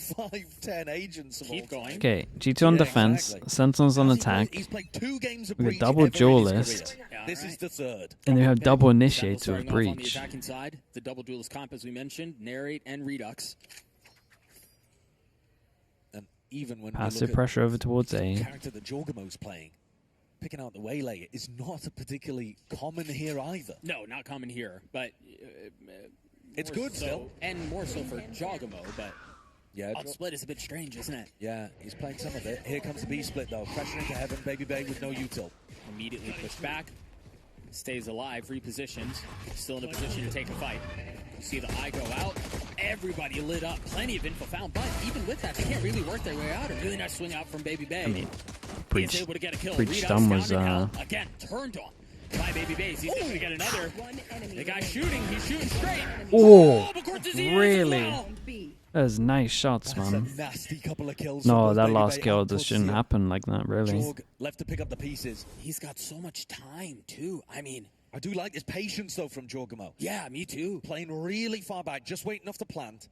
5'10" agents. Keep going. Okay, G2 on defense, exactly. Sentinels on attack. He's played 2 games of We Breach got double ever in his duelist. career. Yeah, This is the third. And they have double initiator Starting with off on the breach. attacking side, the double duelist comp, as we mentioned, narrate and redux. And even when Passive pressure over towards the A. character that Jorgamo's playing, picking out the waylay is not a particularly common here either. No, not common here, but It's more good so, still. and more so for Jogamo. But Yeah, up split is a bit strange, isn't it? yeah, he's playing some of it. Here comes the B split though. Pressure into heaven, Baby Bay with no util. Immediately pushed back, stays alive, repositions, still in a position to take a fight. You see the eye go out. Everybody lit up. Plenty of info found, but even with that, they can't really work their way out. A really nice swing out from Baby Bay. I mean, He's breach able to get a kill. breach Redux stun was down and out. Again, turned on by Baby Bays. He's able to get another. The guy's shooting. He's shooting straight. Oh, but Cortez is really? as well. Those nice shots, That's man. a nasty couple of kills. No, from that Baby last Bay kill and just shouldn't Cortez. happen like that, really. Jorg left to pick up the pieces. He's got so much time, too. I mean, I do like this patience though from Jorgamo. yeah, me too. Playing really far back, just waiting off the plant.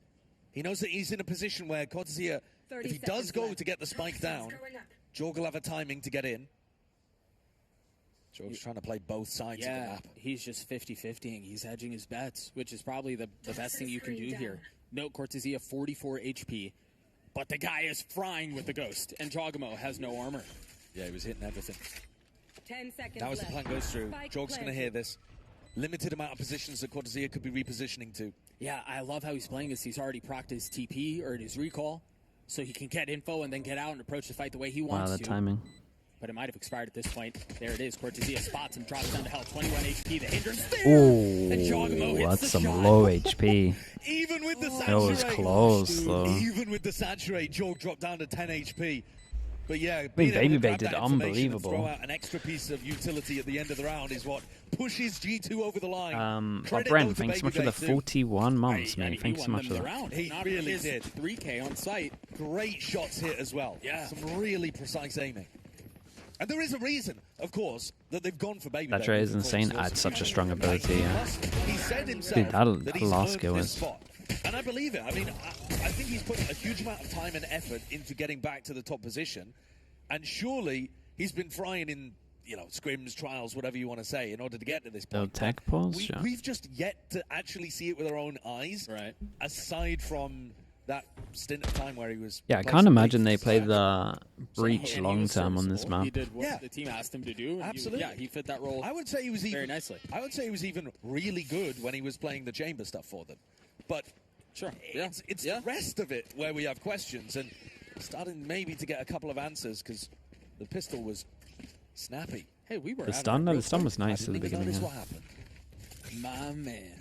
He knows that he's in a position where Cortezia, if he does go to get the spike down, Jorg will have a timing to get in. Jorg's trying to play both sides of the Yeah, map. he's just 50-50ing. He's hedging his bets, which is probably the best thing you can do here. Note Cortezia 44 HP, but the guy is frying with the ghost, and Jogamo has no armor. Yeah, he was hitting everything. 10 seconds Now as the left. plan goes through, Spike Jorg's going to planted. hear this. Limited amount of positions that Cortezia could be repositioning to. Yeah, I love how he's playing this. He's already procced his TP or his recall, so he can get info and then get out and approach the fight the way he Wow, wants the to. timing. But it might have expired at this point. There it is. Cortezia spots him, drops down to health, 21 HP. The hindrance there. And Jogamo Oh, hits that's the some shot. low HP. Even with the That saturate. was close, though. Even with the saturate, Jorg dropped down to 10 HP. But yeah, Baby Bay did Throw unbelievable. out an extra piece of utility at the end of the round is what pushes G2 over the line. Well, Credit Brent, though to thanks so much Baby for the Bay, too. 41 months, I mate. mean, Thanks he so won much for them the that. round. He Not really his did. 3K on site. Great shots hit as well. Yeah. Some really precise aiming. And there is a reason, of course, that they've gone for Baby That Bay trait is moving insane. forward. Adds such a strong ability, yeah. Plus, he said himself Dude, that that he's last earned skill this is- spot. And I believe it. I mean, I think he's put a huge amount of time and effort into getting back to the top position. And surely he's been frying in, you know, scrims, trials, whatever you want to say, in order to get to this No point. tech pause? Yeah. We've just yet to actually see it with our own eyes. Right. Aside from that stint of time where he was... Yeah, I placing can't imagine they leads. played the breach And he long was term on this serviceable. map. He did what Yeah. the team asked him to do. and Absolutely. Yeah, he fit that role. I would say he was even Very nicely. I would say he was even really good when he was playing the chamber stuff for them. But Sure. Yeah. it's yeah. the rest of it where we have questions and starting maybe to get a couple of answers because the pistol was snappy. Hey, we were The at it stun, real the stun quick. was nice I at the didn't even beginning. notice Yeah. what happened. My man.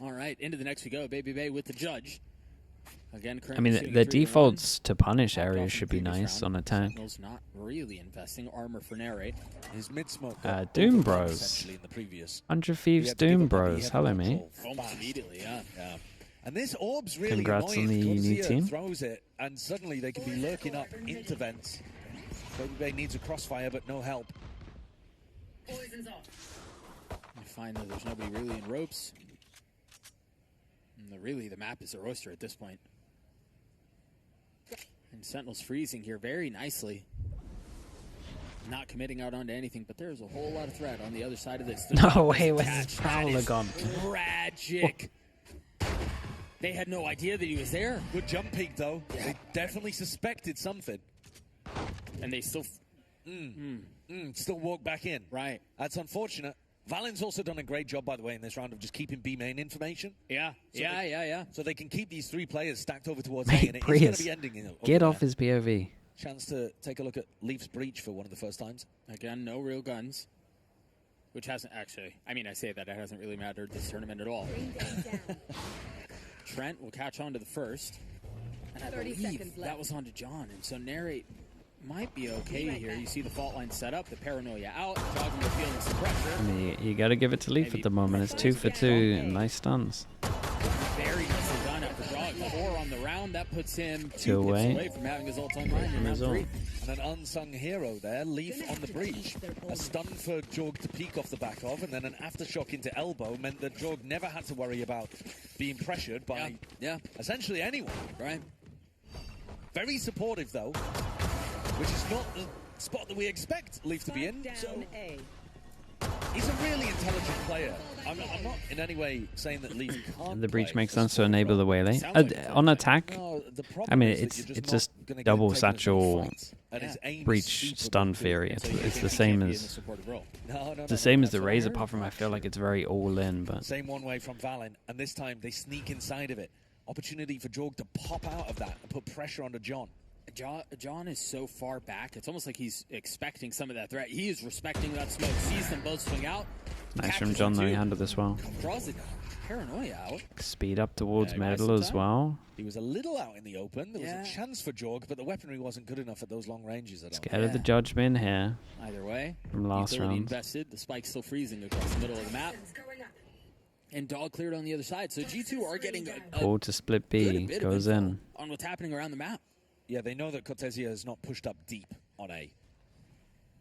All right, into the next we go. Baby Bay with the judge. Again, I currently mean, shooting the a 3-1. defaults to punish Popped off in areas the should be previous nice round. on attack. Sentinels not really investing armor for narrate. His mid smoke. Doom Bros. Essentially in the previous. 100 He Thieves had to give Doom up on the Bros. heavy Hello, round mate. roll Almost fast. immediately, yeah. Yeah. And this orb's really Congrats on annoying. the new Cortezia team. throws it, and suddenly they can be lurking up into vents. Baby Bay needs a crossfire, but no help. Poison's off. You find that there's nobody really in ropes. And really, the map is their oyster at this point. And Sentinel's freezing here very nicely. Not committing out onto anything, but there's a whole lot of threat on the other side of this. The No top way, is where's attached. his That Prowler is gone? Tragic. They had no idea that he was there, Good jump peak, though. Yeah. They definitely suspected something. and they still... Still walk back in. Right. That's unfortunate. Valen's also done a great job, by the way, in this round of just keeping B main information. Yeah. So Yeah. So they can keep these three players stacked over towards A, Mate, and it's going Prius, to be ending in get over off there. his POV. Chance to take a look at Leaf's breach for one of the first times. Again, no real guns. Which hasn't actually... I mean, I say that. It hasn't really mattered this tournament at all. Bring them down. Trent will catch on to the first. And I 30 believe seconds left. that was on to John. And so narrate might be okay here. You see the fault line set up, the paranoia out. Jogamo feeling some pressure. I mean, you got to give it to Leaf at the moment. It's 2 for 2. Nice stuns. Very nicely done after drawing 4 on the round. That puts him 2 Two hits away. away from having his ult online in From round his 3. ult. And an unsung hero there, Leaf on the breach. A stun for Jorg to peek off the back of, and then an aftershock into elbow meant that Jorg never had to worry about being pressured by Yeah. essentially anyone. Right. Very supportive, though, which is not the spot that we expect Leaf to be in. So Down A. he's a really intelligent player. I'm not in any way saying that Leaf can't The breach play makes for sense to support enable the role. waylay. Sounds like On attack, No, the problem I mean, is that it's you're it's not just gonna get double taken as a satchel fight, and his aim is breach super stun good. theory. So It's you the think he same can't be in as the supportive role? No, the same as the that's what I Razor, heard. apart from I feel like it's very all in. But Same one way from Valen, and this time they sneak inside of it. Opportunity for Jorg to pop out of that and put pressure onto John. John is so far back. It's almost like he's expecting some of that threat. He is respecting that smoke. Sees them both swing out. nice from catches John them though. He too, handled this well. Draws the paranoia out. Speed up towards Yeah, he buys middle some as time. well. He was a little out in the open. There was Yeah. a chance for Jorg, but the weaponry wasn't good enough at those long ranges. I don't Scared of the Yeah. judgment here Either way, from last utility round. invested. The spike's still freezing across the middle of the map. Going up. And Dog cleared on the other side. So G2 are getting a Pull to split good B. bit of Goes info in. on what's happening around the map. Yeah, they know that Cortesia has not pushed up deep on A.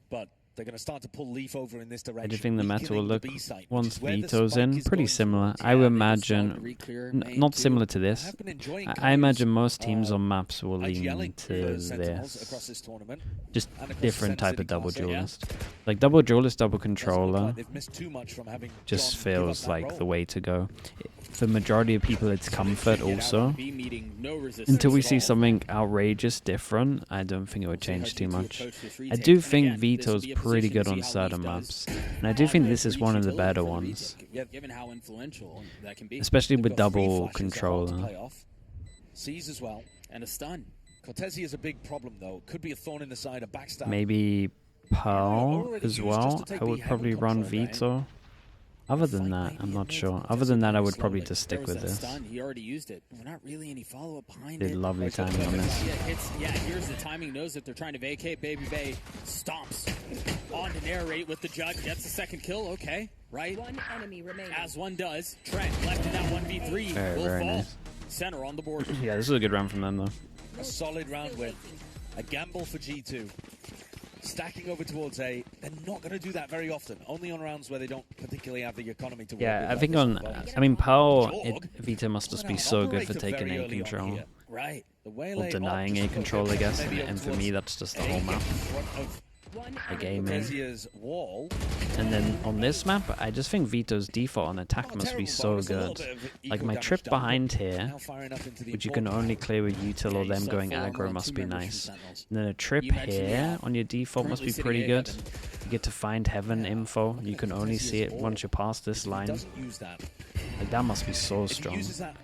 But they're going to start to pull Leaf over in this direction. I do think the meta will weakening look, B site, which once is where the Vito's spike in, is pretty going similar. towards. I would Yeah, they just started to imagine, re-clear main not too. similar to I this. have been enjoying I Kai's, imagine most teams on maps will lean IGLing to Sentinels across this. this tournament. Just and across different the Sen type City of double Classic. duelist. Like double duelist, double Doesn't look controller like they've missed too much from having just John give up feels that like role. the way to go. For majority of people, it's comfort Get out also. on B, meeting no resistance Until we at see all. something outrageous different, I don't think it would See how change too G2 much. approach this I retake. do And think again, this would Vito's be a pretty position to good on see how certain Leaf maps. does And I do think on this is breach one of the utility better for the ones. retake, Yep. given how influential that can be. Especially They've with got three double flashes that are hard to controller. play off. Sees as well. And a stun. Cortesi is a big problem, though. Could be a thorn in the side, a backstab. Maybe Pearl already as used well. just to take I the would probably heaven run control, right? Vito. Other than Fight that, maybe I'm it not makes sure. Cortesi Other than that, I very would probably slowly. just There stick was with that this. stun. He already used it. Well, not really any follow-up behind Did it. lovely Right, so timing on this. Yeah, here's the timing. Knows that they're trying to vacate. Baby Bay stomps on to narrate with the judge. Gets the second kill. Okay, right? One enemy remaining. As one does. Trent left in that 1v3. Very, will very fall. nice. Center on the board. Yeah, this is a good round from them though. A solid round win. A gamble for G2. Stacking over towards A. They're not going to do that very often. Only on rounds where they don't particularly have the economy to work Yeah, with, I like think this on. one does. I mean, Pearl, Jorg, Vito must just be an so good for operator taking very A early on control. here. Right. The waylay Or denying just A control, I guess. maybe And for towards me, that's just the A whole in map. front of One A enemy game remaining. in. Cortesia's wall. And then on this map, I just think Vito's default on attack Not a must be terrible so bonus, a little good. bit of Like equal my damage trip done, behind but here, now firing up into the which you can important only clear with util or you them set going full armor aggro on must two be members from nice. Sentinels. And then a trip You mentioned the here app. on your default must be Currently pretty sitting good. A-Heaven. You get to find heaven info. You can only see it once you're past this He line. doesn't use that. Like that must be so If he strong. uses that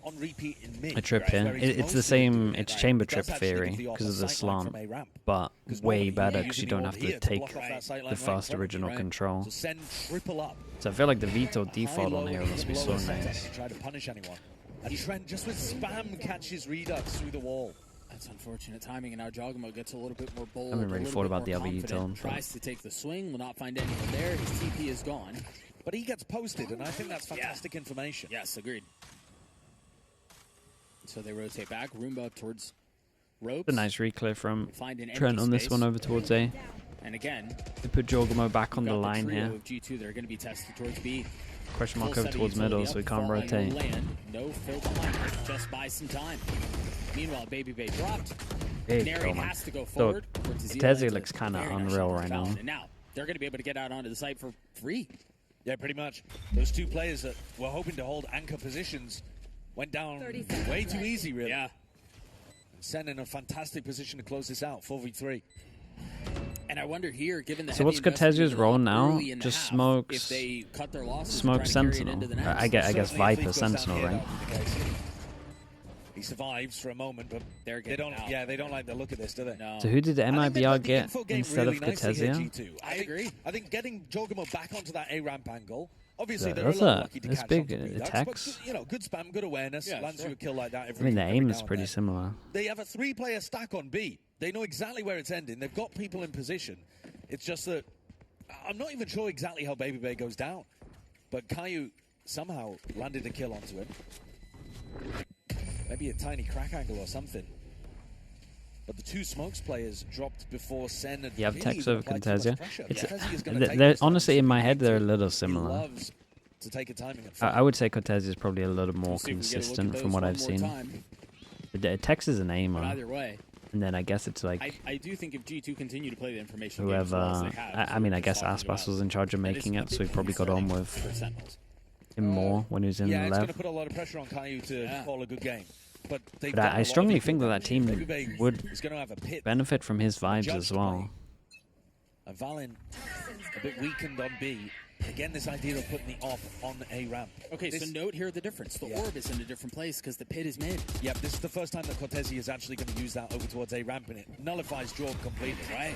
on repeat in mid, A trip right, here. where he's It's the mostly same. doing It's that, chamber it does trip actually give theory the because of the offensive sightline slant, from a ramp. but 'Cause way normally better you're because you using don't the have orb to here take block off that sight line the right in first front of you, original right? control. So send triple up. So I feel like the Vito High, default low, on here and must be lower so setup nice. to try to punish anyone. And Trent just with spam catches Redux through the wall. That's unfortunate timing, and now Jogamo gets a little bit more bold. I haven't really a little thought bit about more the other confident, util, but- Tries to take the swing, will not find anyone there. His TP is gone. But he gets posted, and I think that's fantastic information. Yes, agreed. So they rotate back, Roomba up towards ropes. A nice reclear from Find an Trent empty on this space. one over towards A. And again, They put Jorgamo back on we've the got line trio here. of G2 that are going to be tested towards B. Question Full mark over set of towards utility middle, up, so we can't falling rotate. will land. No fill behind it. Just buy some time. Meanwhile, Baby Bay dropped. Big Nary kill, man. has to go So forward. Cortesi looks kinda unreal right now. And now they're going to be able to get out onto the site for free. Yeah, pretty much. Those two players that were hoping to hold anchor positions went down 30 seconds way too left. easy, really. Yeah. And Sen in a fantastic position to close this out, 4v3. And I wonder here, given the So heavy what's investment Cortesia's they've role done now? early in the Just half, smokes- if they cut their losses and Smoke try to carry it Sentinel. into the next. I guess Certainly if Viper Leaf goes down Sentinel, here, right? that would be the case. He survives for a moment, but They're they getting don't. out. Yeah, they don't like the look of this, do they? No. So who did the I think they've MIBR got the get info game instead really of nicely here, Cortesia? G2. I agree. I think getting Jogamo back onto that A ramp angle. Obviously, Yeah, they're a that's little a- lucky to that's catch big onto Redux, attacks. but, you know, good spam, good awareness, Yeah, lands sure. you a kill like that. I Every, mean, the every aim now is and pretty then. similar. They have a 3-player stack on B. They know exactly where it's ending. They've got people in position. It's just that I'm not even sure exactly how Baby Bay goes down, but Caillou somehow landed a kill onto him. Maybe a tiny crack angle or something. But the two Smokes players dropped before Sen had You have really Tex even over applied too much Contesia. pressure. It's Cortesia is gonna they're, take they're- this time. honestly in my head they're a He little similar. loves to take a timing and I would say Cortez is probably a little more We'll see if we get a look at consistent those from what one I've more seen. time. Tex is an But aimer, either way, and then I guess it's like I do think if G2 continue to play the information game as whoever. well as they have, I mean, I we're guess talking Aspas about, was in charge of that is making a it, so big he probably got on concern with for Sentinels. him more when he was in Yeah, the it's going left. to put a lot of pressure on Caillou to Yeah. call a good game. But they've But got a lot I of strongly people think that there. that team Baby Bay would is going to have a pit. benefit from his vibes Judge as to well. play. And Valen a bit weakened on B. Again, this idea of putting the off on A ramp. Okay, This- so note here the difference. The orb is in a different place because the pit is mid. Yep, this is the first time that Cortesi is actually going to use that over towards A ramp, and it nullifies Jorg completely, right?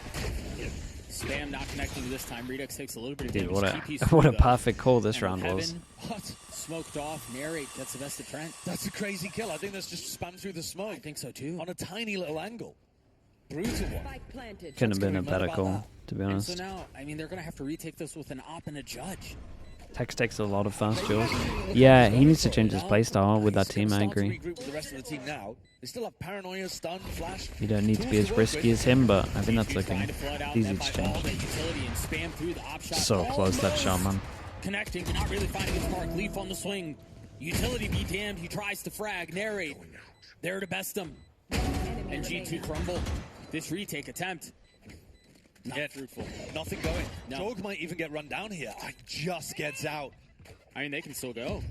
Spam not connecting this time. Redux takes a little bit of Dude, damage. what a TP's what a through, though. perfect call this And round was. Heaven What? smoked off. Narrate gets the best of Trent. That's a crazy kill. I think that's just spammed through the smoke. I think so too. On a tiny little angle. Brutal one. Spike planted. Couldn't have been a That's gonna better be call, mad to be And honest. so now, I mean, they're going to have to retake this with an op and a judge. Tex takes a lot of fast kills. Yeah, he needs to change his playstyle with that He's gonna team, I start to agree. regroup with the rest of the team now. They still have Paranoia, Stun, Flash. You don't need to be tools as work risky with. as him, but I think that's He's looking trying to flood out, easy then to by all change. that utility and spam through the op shot. So close that shot, man. Connecting, but not really finding his mark. Leaf on the swing. Utility be damned. He tries to frag. Narrate. There to best him. And G2 crumble. This retake attempt. Not Yeah, fruitful. Nothing going. No. Jorg might even get run down here. I just gets out. I mean, they can still go.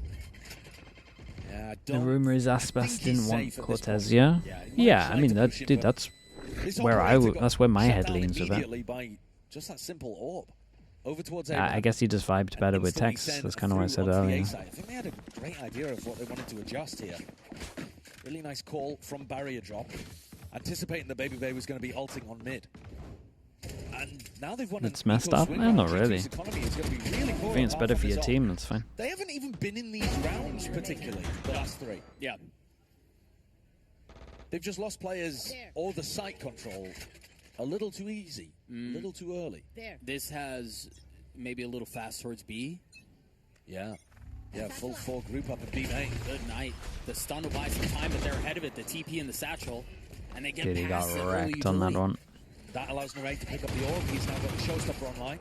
Yeah, I The don't rumor is think Aspas he's didn't want safe at this Cortez, point. yeah? Yeah, he might Yeah, try I mean, to that, push it, dude, but that's this where operator got that's where my shut head down leans with it. immediately by just that simple orb. Over towards A I ramp. guess he just vibed And better with instantly Tex. sent That's kind of what I through said onto the earlier. A side. I think they had a great idea of what they wanted to adjust here. Really nice call from barrier drop, anticipating that Baby Bay was going to be ulting on mid. And now they've won It's an messed eco up? swing Eh, round. not G2's really. economy is going to be really poor I think it's apart better from for this your op. team, that's fine. They haven't even been in these rounds particularly, the last three. Yeah. They've just lost players or the site control a little too easy, a little too early. This has maybe a little fast towards B. Yeah. Yeah, full 4 group up in B main. Good night. The stun will buy some time, but they're ahead of it. The TP and the satchel. And they get Dude, he got past the early wrecked on that utility. one. That allows Narrate to pick up the orb. He's now got the showstopper online.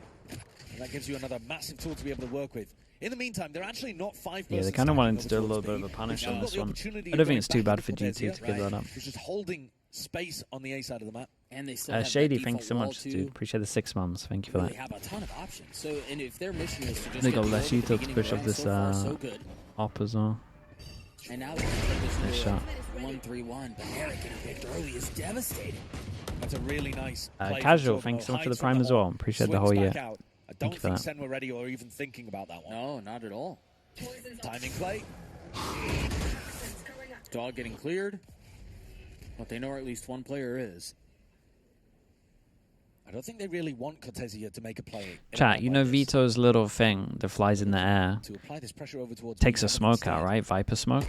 And that gives you another massive tool to be able to work with. In the meantime, they're actually not 5 Yeah, they persons kind of standing wanted over to do a little towards bit B. of a punish They've on got this the one. opportunity I of don't think going it's too back bad into for Cortez G2 here. to give that up. He's just holding space on the A side of the map. And they still have that Shady, default thanks so wall much, too. dude. Appreciate the 6 months. Thank you for Really that. have a ton of options. So, and if their mission is to just They get got the less orb at the util to beginning push of up the this round, so far, so good. op as well. And now they're going to turn this Nice into shot. 1-3-1. But Eric getting picked early is devastating. That's a really nice play from Casual, Jorg. thanks so much for the Hides from prime as hole, well. Appreciate the swings whole back year. out. I Thank don't you for think that. Sen were ready or even thinking about that one. No, not at all. Timing play. Dog getting cleared. What they know, or at least one player is. I don't think they really want Cortesia to make a play. in a Chat, round you like know this. Vito's little thing that flies in the air To apply this pressure over towards takes B a smoke out, right? Viper smoke?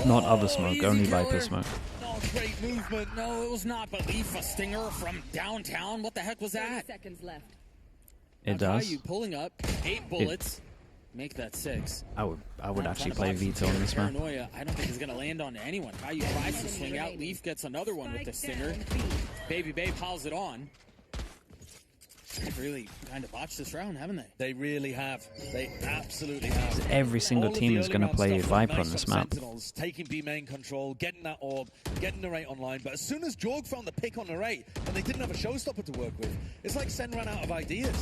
Not other smoke, easy only killer. Viper smoke. Not great movement. No, it was not. But Leaf a stinger from downtown. What the heck was 30 that? seconds left. It Now, does. Caillou pulling up 8 bullets. Make that 6. I would Now actually trying play to box Vito on this map. Paranoia, I don't think is going to land on anyone. Caillou tries to swing out. Leaf gets another one with the stinger. Baby Bay piles it on. They've really kind of botched this round, haven't they? They really have. They absolutely have. Every single All of team the is early going to round play stuff looked Viper on nice this from map. Sentinels, taking B main control, getting that orb, getting Narrate online. But as soon as Jorg found the pick on Narrate, and they didn't have a showstopper to work with, it's like Sen ran out of ideas.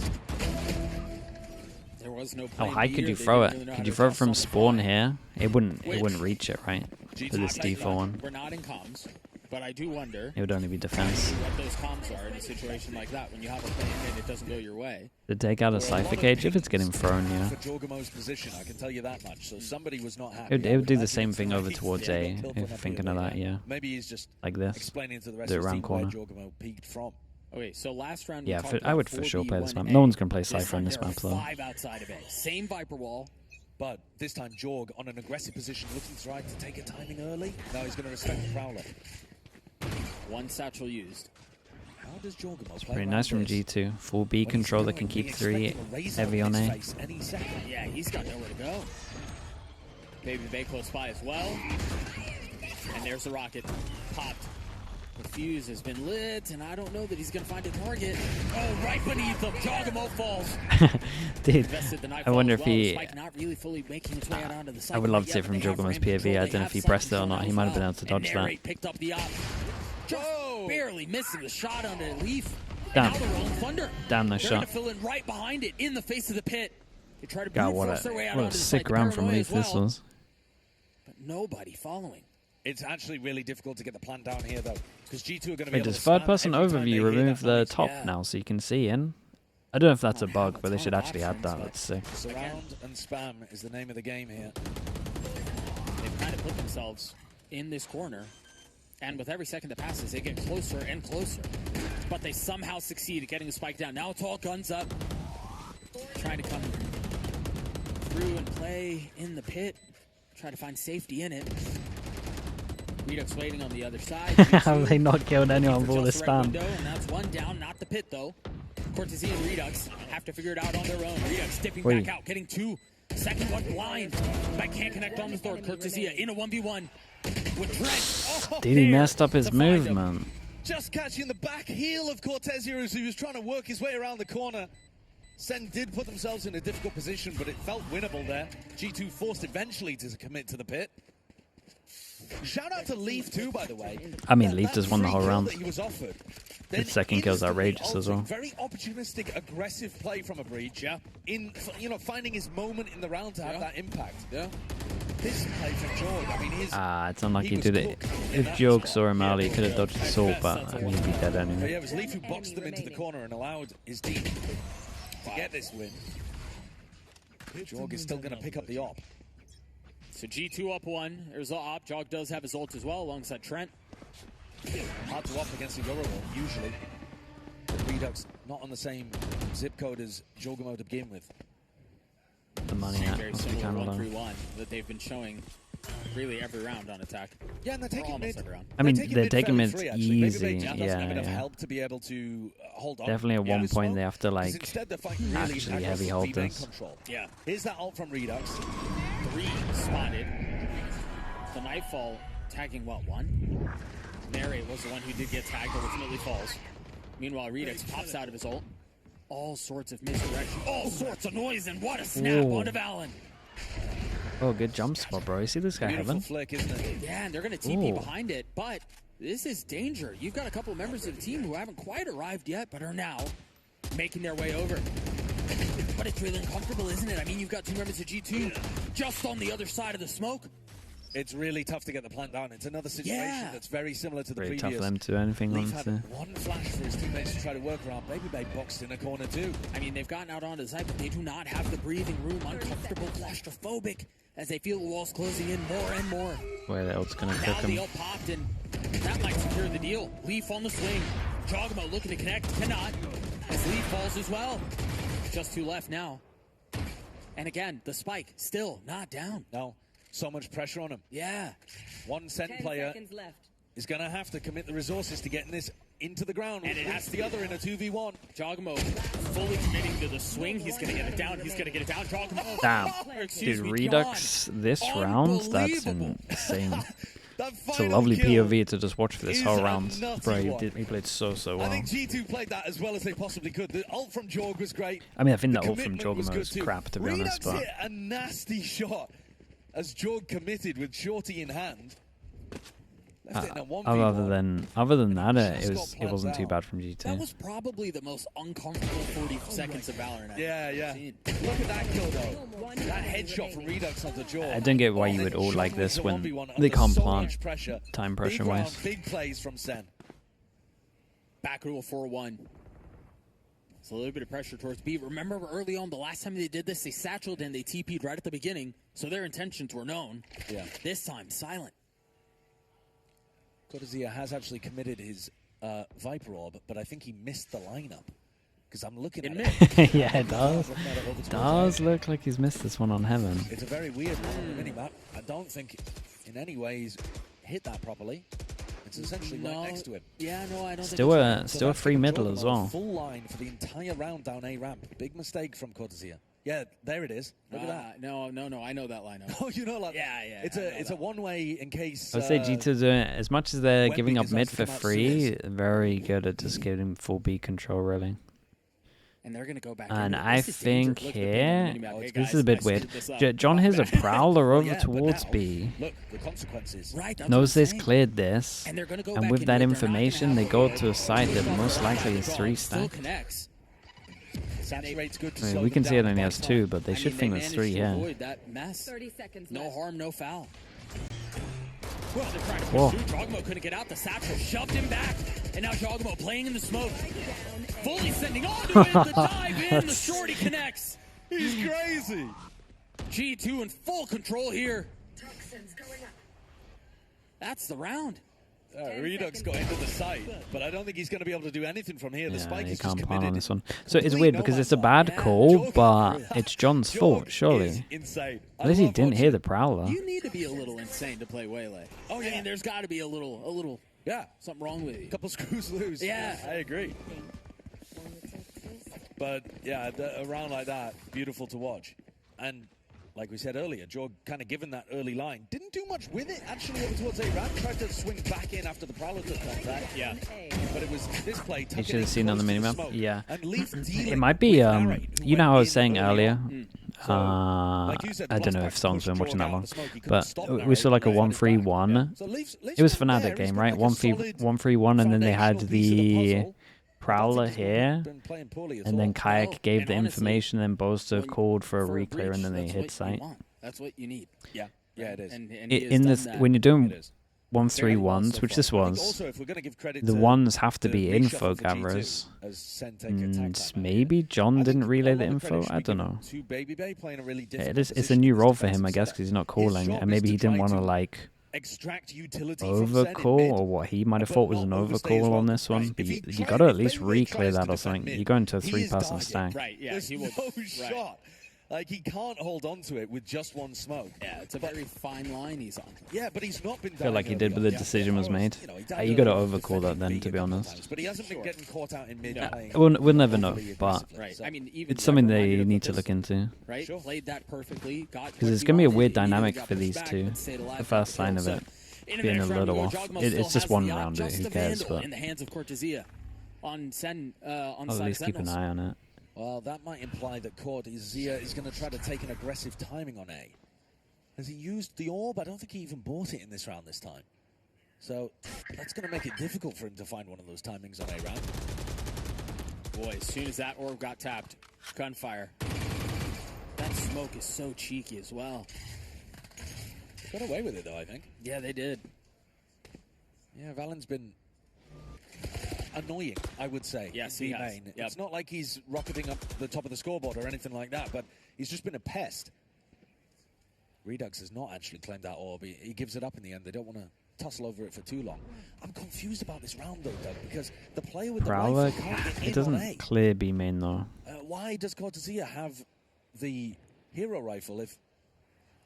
There was no How plan high B could here. you They throw didn't it? really know how Could to you throw it adjust from on the spawn fly. here? It wouldn't reach it, right? G2 For this played D4 one. We're not in comms, but I do wonder It would only be defense. what those comms are in a situation like that when you have a plan and it doesn't go your way. To take out a There were a lot Cypher of Cage if it's pings getting thrown, yeah. For Jorgamo's position, I can tell you that much. So somebody was not happy. It I would would do the imagine same it's thing over Narrate. towards Yeah, A, got killed if from up thinking here, of but that, yeah. Maybe he's just Like this. explaining to the rest Do it of his round team corner. where Jorgamo peaked from. Okay, so last round Yeah, we talked I would about for sure play this map. 4v1A. No one's going to play This Cypher time in this there are map, though. 5 outside of A. Same Viper wall. But this time Jorg on an aggressive position, looking to try to take a timing early. Now he's going to respect the Prowler. 1 satchel used. How does Jorgamo play Pretty around nice from this? G2. Full B When he's control that going, can we keep expect 3 a razor heavy on his A. face any second. Yeah, he's got nowhere to go. Baby Bay close by as well. And there's the rocket. Popped. The fuse has been lit, and I don't know that he's going to find a target. Oh, right beneath him. Jogamo falls. Dude, The I wonder if he... Spike not really fully making its way out onto the side I would love to yet, see it but from they have Jogamo's ramp POV. control. I They don't know have if he side pressed it or control not. now He as might have been well. able to dodge And that. Narrate picked up the op. Just barely missing the shot on the Leaf. Damn. And now they're rolling Thunder. Damn, nice They're gonna shot. fill in right behind it in the face of the pit. They try to God, brute what force their way out a onto the sick site. The round from paranoia Leaf as this well, was. but nobody following. It's actually really difficult to get the plan down here, though, because G2 are going to be Wait, able does to spam third-person every time they overview hear remove that the noise. top Yeah. now so you can see in? I don't know if that's a Don't bug, have but they ton should of actually add options, that. but- That's sick. Surround and spam is the name of the game here. They've kind of put themselves in this corner, and with every second that passes, they get closer and closer. But they somehow succeed at getting the spike down. Now it's all guns up, trying to come through and play in the pit, try to find safety in it. Redux waiting on the other side. Have they not killed anyone for for all this just the right spam? window, and that's one down, not the pit though. Cortesia and Redux have to figure it out on their own. Redux dipping Wait. back out, getting two. Second one blind, but can't connect on the third. Cortesia in a 1v1 with Dredge. Oh, Dude, he there messed up his to find him. movement. Just catching the back heel of Cortesia as he was trying to work his way around the corner. Sen did put themselves in a difficult position, but it felt winnable there. G2 forced eventually to commit to the pit. Shout out to Leaf too, by the way. I mean, That- Leaf that just won the free whole kill round. that he was offered. Then His second kill's instantly outrageous as well. altered, very opportunistic, aggressive play from a breach. Yeah. In finding his moment in the round to have Yeah. that impact. Yeah. This play from Jorg, I mean, his. It's unlucky he was to do it. cooked in If that Jorg spot. saw him early, he could have Yeah. dodged the assault, but I mean, he'd be dead But yeah, anyway. it was Leaf who boxed them into the corner and allowed his team to get this win. Jorg is still going to pick up the op. So G2 up one. There's the op. Jog does have his ult as well alongside Trent. Hard to op against a Yororo, usually. But Redux not on the same zip code as Jorgamo to begin with. The money Very must be similar kind of low. 1-3-1 that they've been showing really every round on attack. Yeah, and they're taking almost mid. every round. I mean, they're they're taking fairly mid free, actually. Maybe easy. they just doesn't have Yeah, enough yeah. help to be able to hold on. Definitely at Yeah, one with point smoke, they have to, 'cause like, instead they're fighting really actually heavy aggressive hold V-main this. control. Yeah. Here's that ult from Redux. 3 spotted. The Nightfall tagging what, 1? Narrate was the one who did get tagged, ultimately falls. Meanwhile, Redux pops out of his ult. All sorts of misdirection, all sorts of noise, and what a snap Ooh. onto Valen. Oh, good jump spot, bro. You see this guy Beautiful heaven? flick, isn't it? Yeah, and they're going to TP Ooh. behind it, but this is danger. You've got a couple of members of the team who haven't quite arrived yet, but are now making their way over. But it's really uncomfortable, isn't it? I mean, you've got 2 members of G2 just on the other side of the smoke. It's really tough to get the plant down. It's another situation Yeah. that's very similar to the Very previous. tough for them to do anything Leaf on had it. one flash for his teammates to try to work around. Baby Bay boxed in a corner too. I mean, they've gotten out onto the side, but they do not have the breathing room. Uncomfortable, claustrophobic, as they feel the walls closing in more and more. Where the ult's gonna cook Now the him. ult popped, and that might secure the deal. Leaf on the swing. Jogamo looking to connect, cannot, as Leaf falls as well. Just 2 left now. And again, the spike still not down. No, so much pressure on him. Yeah. One Sen 10 player seconds left. is going to have to commit the resources to getting this into the ground. And it has to the other in a 2v1. Jogamo fully committing to the swing. He's going to get it down. He's going to get it down. Jogamo. Damn. Or, excuse Dude, me, Redux this round, that's Unbelievable. insane. That It's a final lovely kill POV to just watch for this is whole a round. nutty Bro, one. he played so I well. think G2 played that as well as they possibly could. The ult from Jorg was great. I mean, I think The the ult from commitment was Jogamo good is too. crap, to be honest, Redux but hit a nasty shot as Jorg committed with Shorty in hand. Left it in a 1v1. other than that, Just got it wasn't too planned bad from That G2. was probably the most uncomfortable 40 seconds of Valorant I've Yeah, yeah. seen. Look at that kill though. That headshot from Redux onto Jorg. I don't get why you would ult like this when they can't plan time pressure wise. Big plays from Sen. Back rule 4-1. It's a little bit of pressure towards B. Remember early on, the last time they did this, they satcheled and they TP'd right at the beginning, so their intentions were known. Yeah. This time, silent. Cortesia has actually committed his Viper Orb, but I think he missed the lineup. Because I'm looking at it. Yeah, it does. Looking at it over towards Does A. look like he's missed this one on heaven. It's a very weird one on the minimap. I don't think in any way he's hit that properly. It's essentially right next to him. Yeah, no, I don't Still think a still a that's free given middle Jordan as a well. Full line for the entire round down A ramp. Big mistake from Cortesia. Yeah, there it is. Look at that. No, I know that lineup. Oh, you know, like Yeah. It's a one-way in case. I'd say G2's doing it as much as they're Wemby giving up decides mid to for come out free. Suez. Very good at just giving full B control, really. And they're going to go back. And into it. I This is danger. think Look at the ping on the here, minimap. Hey, this guys, is a bit I weird. screwed this up. John hears a prowler over Yeah, but towards now, B. Look, the consequences. Right. That's Knows what I'm this saying. cleared this. And they're going to go And back with into that it. They're not gonna information, have they a go good to a site that most likely is Still 3-stack. connects. Saturate's good to I mean, slow we them can see it down on by ES2, time. but they I should mean, think they it's managed 3, to yeah. avoid that mess. 30 seconds No left. harm, no foul. Well, they're trying to Whoa. push through. Jogmo couldn't get out. The satchel shoved him back. And now Jogmo playing in the smoke. Fully sending on to it. The dive in. The shorty connects. He's crazy. G2 in full control here. Toxins going up. That's the round. Redux got into the site, but I don't think he's going to be able to do anything from here. The Yeah, spike you is can't just plan on committed. this one. So it's Complete weird no because it's man's a bad land. call, Jorg- but it's John's Jorg fault, is surely. insane. At least he love didn't hear watching- the prowler. You need to be a little insane to play Waylay. Oh, yeah. I mean, there's got to be a little Yeah, something wrong with you. couple screws loose. Yeah. I agree. But yeah, a round like that, beautiful to watch. And like we said earlier, Jorg kind of given that early line, didn't do much with it actually over towards A-Ram. Tried to swing back in after the Prowler took contact. Yeah. But it was this play. You should have seen on the minimap. Yeah. And Leaf dealing It might be, with Harry, who you know how I was went saying in early earlier, on. So, like you said, I don't know Blossback if Song's been pushed watching Jorg that out long, the smoke. He couldn't but stop we Harry, saw like a but he had his back. 1-3-1. So Leaf's It was been Fnatic there. He's game, been right? like a solid 1-3-1, and then they had foundational piece of the the puzzle. Prowler I don't think here, he's been playing poorly at and then all. Kayak No, gave and the honestly, information, and Boaster called for a breach, reclear, and then they that's hit what site. you want. That's what you need. Yeah, it is. And he has In done this, that. when you're It doing is. 1-3-1s, which this I think was, also, if we're going to give credit the to ones have to the be reshuffle info for G2 gatherers. as Sen take a tag And time. maybe John I didn't think relay a the lot of credit info. should I be don't given know. to Baby Bay playing a really Yeah, difficult it's a position new in role this for him, I defensive guess, step. because he's not His calling, job and is maybe to he didn't try want to to like extract utility from Sen in mid, overcall, or what he might have but thought was not an overstay as overcall well. on this one. Right, But if he you tries- got to if at least Baby Bay reclear tries that to or defend something. mid, You go into a he is 3-person dying. stack. Right, yeah, There's he will. no Right. shot. Like, he can't hold on to it with just one smoke. Yeah, it's a very fine line he's on. Yeah, but he's not been. I feel like he did, but the decision was made. You You got to overcall that then, to be honest. But he hasn't been getting caught out in mid. No. playing We'll never know, overly but aggressively. Right. So- I mean, even it's something Weber they reminded need of to this, look into. Right? Sure. Played that perfectly. Got Because it's going to be a weird Either dynamic got for pushed these back, two. but stayed alive The for first the sign kill. of So, it in the being a next round, little we go. off. Jogmo It's still just has one the round, just who the cares, Vandal but- in the hands of Cortesia on Sen on I'll side at least keep an Sentinels. eye on it. Well, that might imply that Cortesia is going to try to take an aggressive timing on A. Has he used the orb? I don't think he even bought it in this round this time. So that's going to make it difficult for him to find one of those timings on A round. Boy, as soon as that orb got tapped, gunfire. That smoke is so cheeky as well. Got away with it though, I think. Yeah, they did. Yeah, Valen's been annoying, I would say. Yes, in he B has. main. Yep. It's not like he's rocketing up the top of the scoreboard or anything like that, but he's just been a pest. Redux has not actually claimed that orb. He gives it up in the end. They don't want to tussle over it for too long. I'm confused about this round though, Doug, because the player with the Prowler, rifle can't get in it on A. doesn't clear B main though. Why does Cortesia have the hero rifle if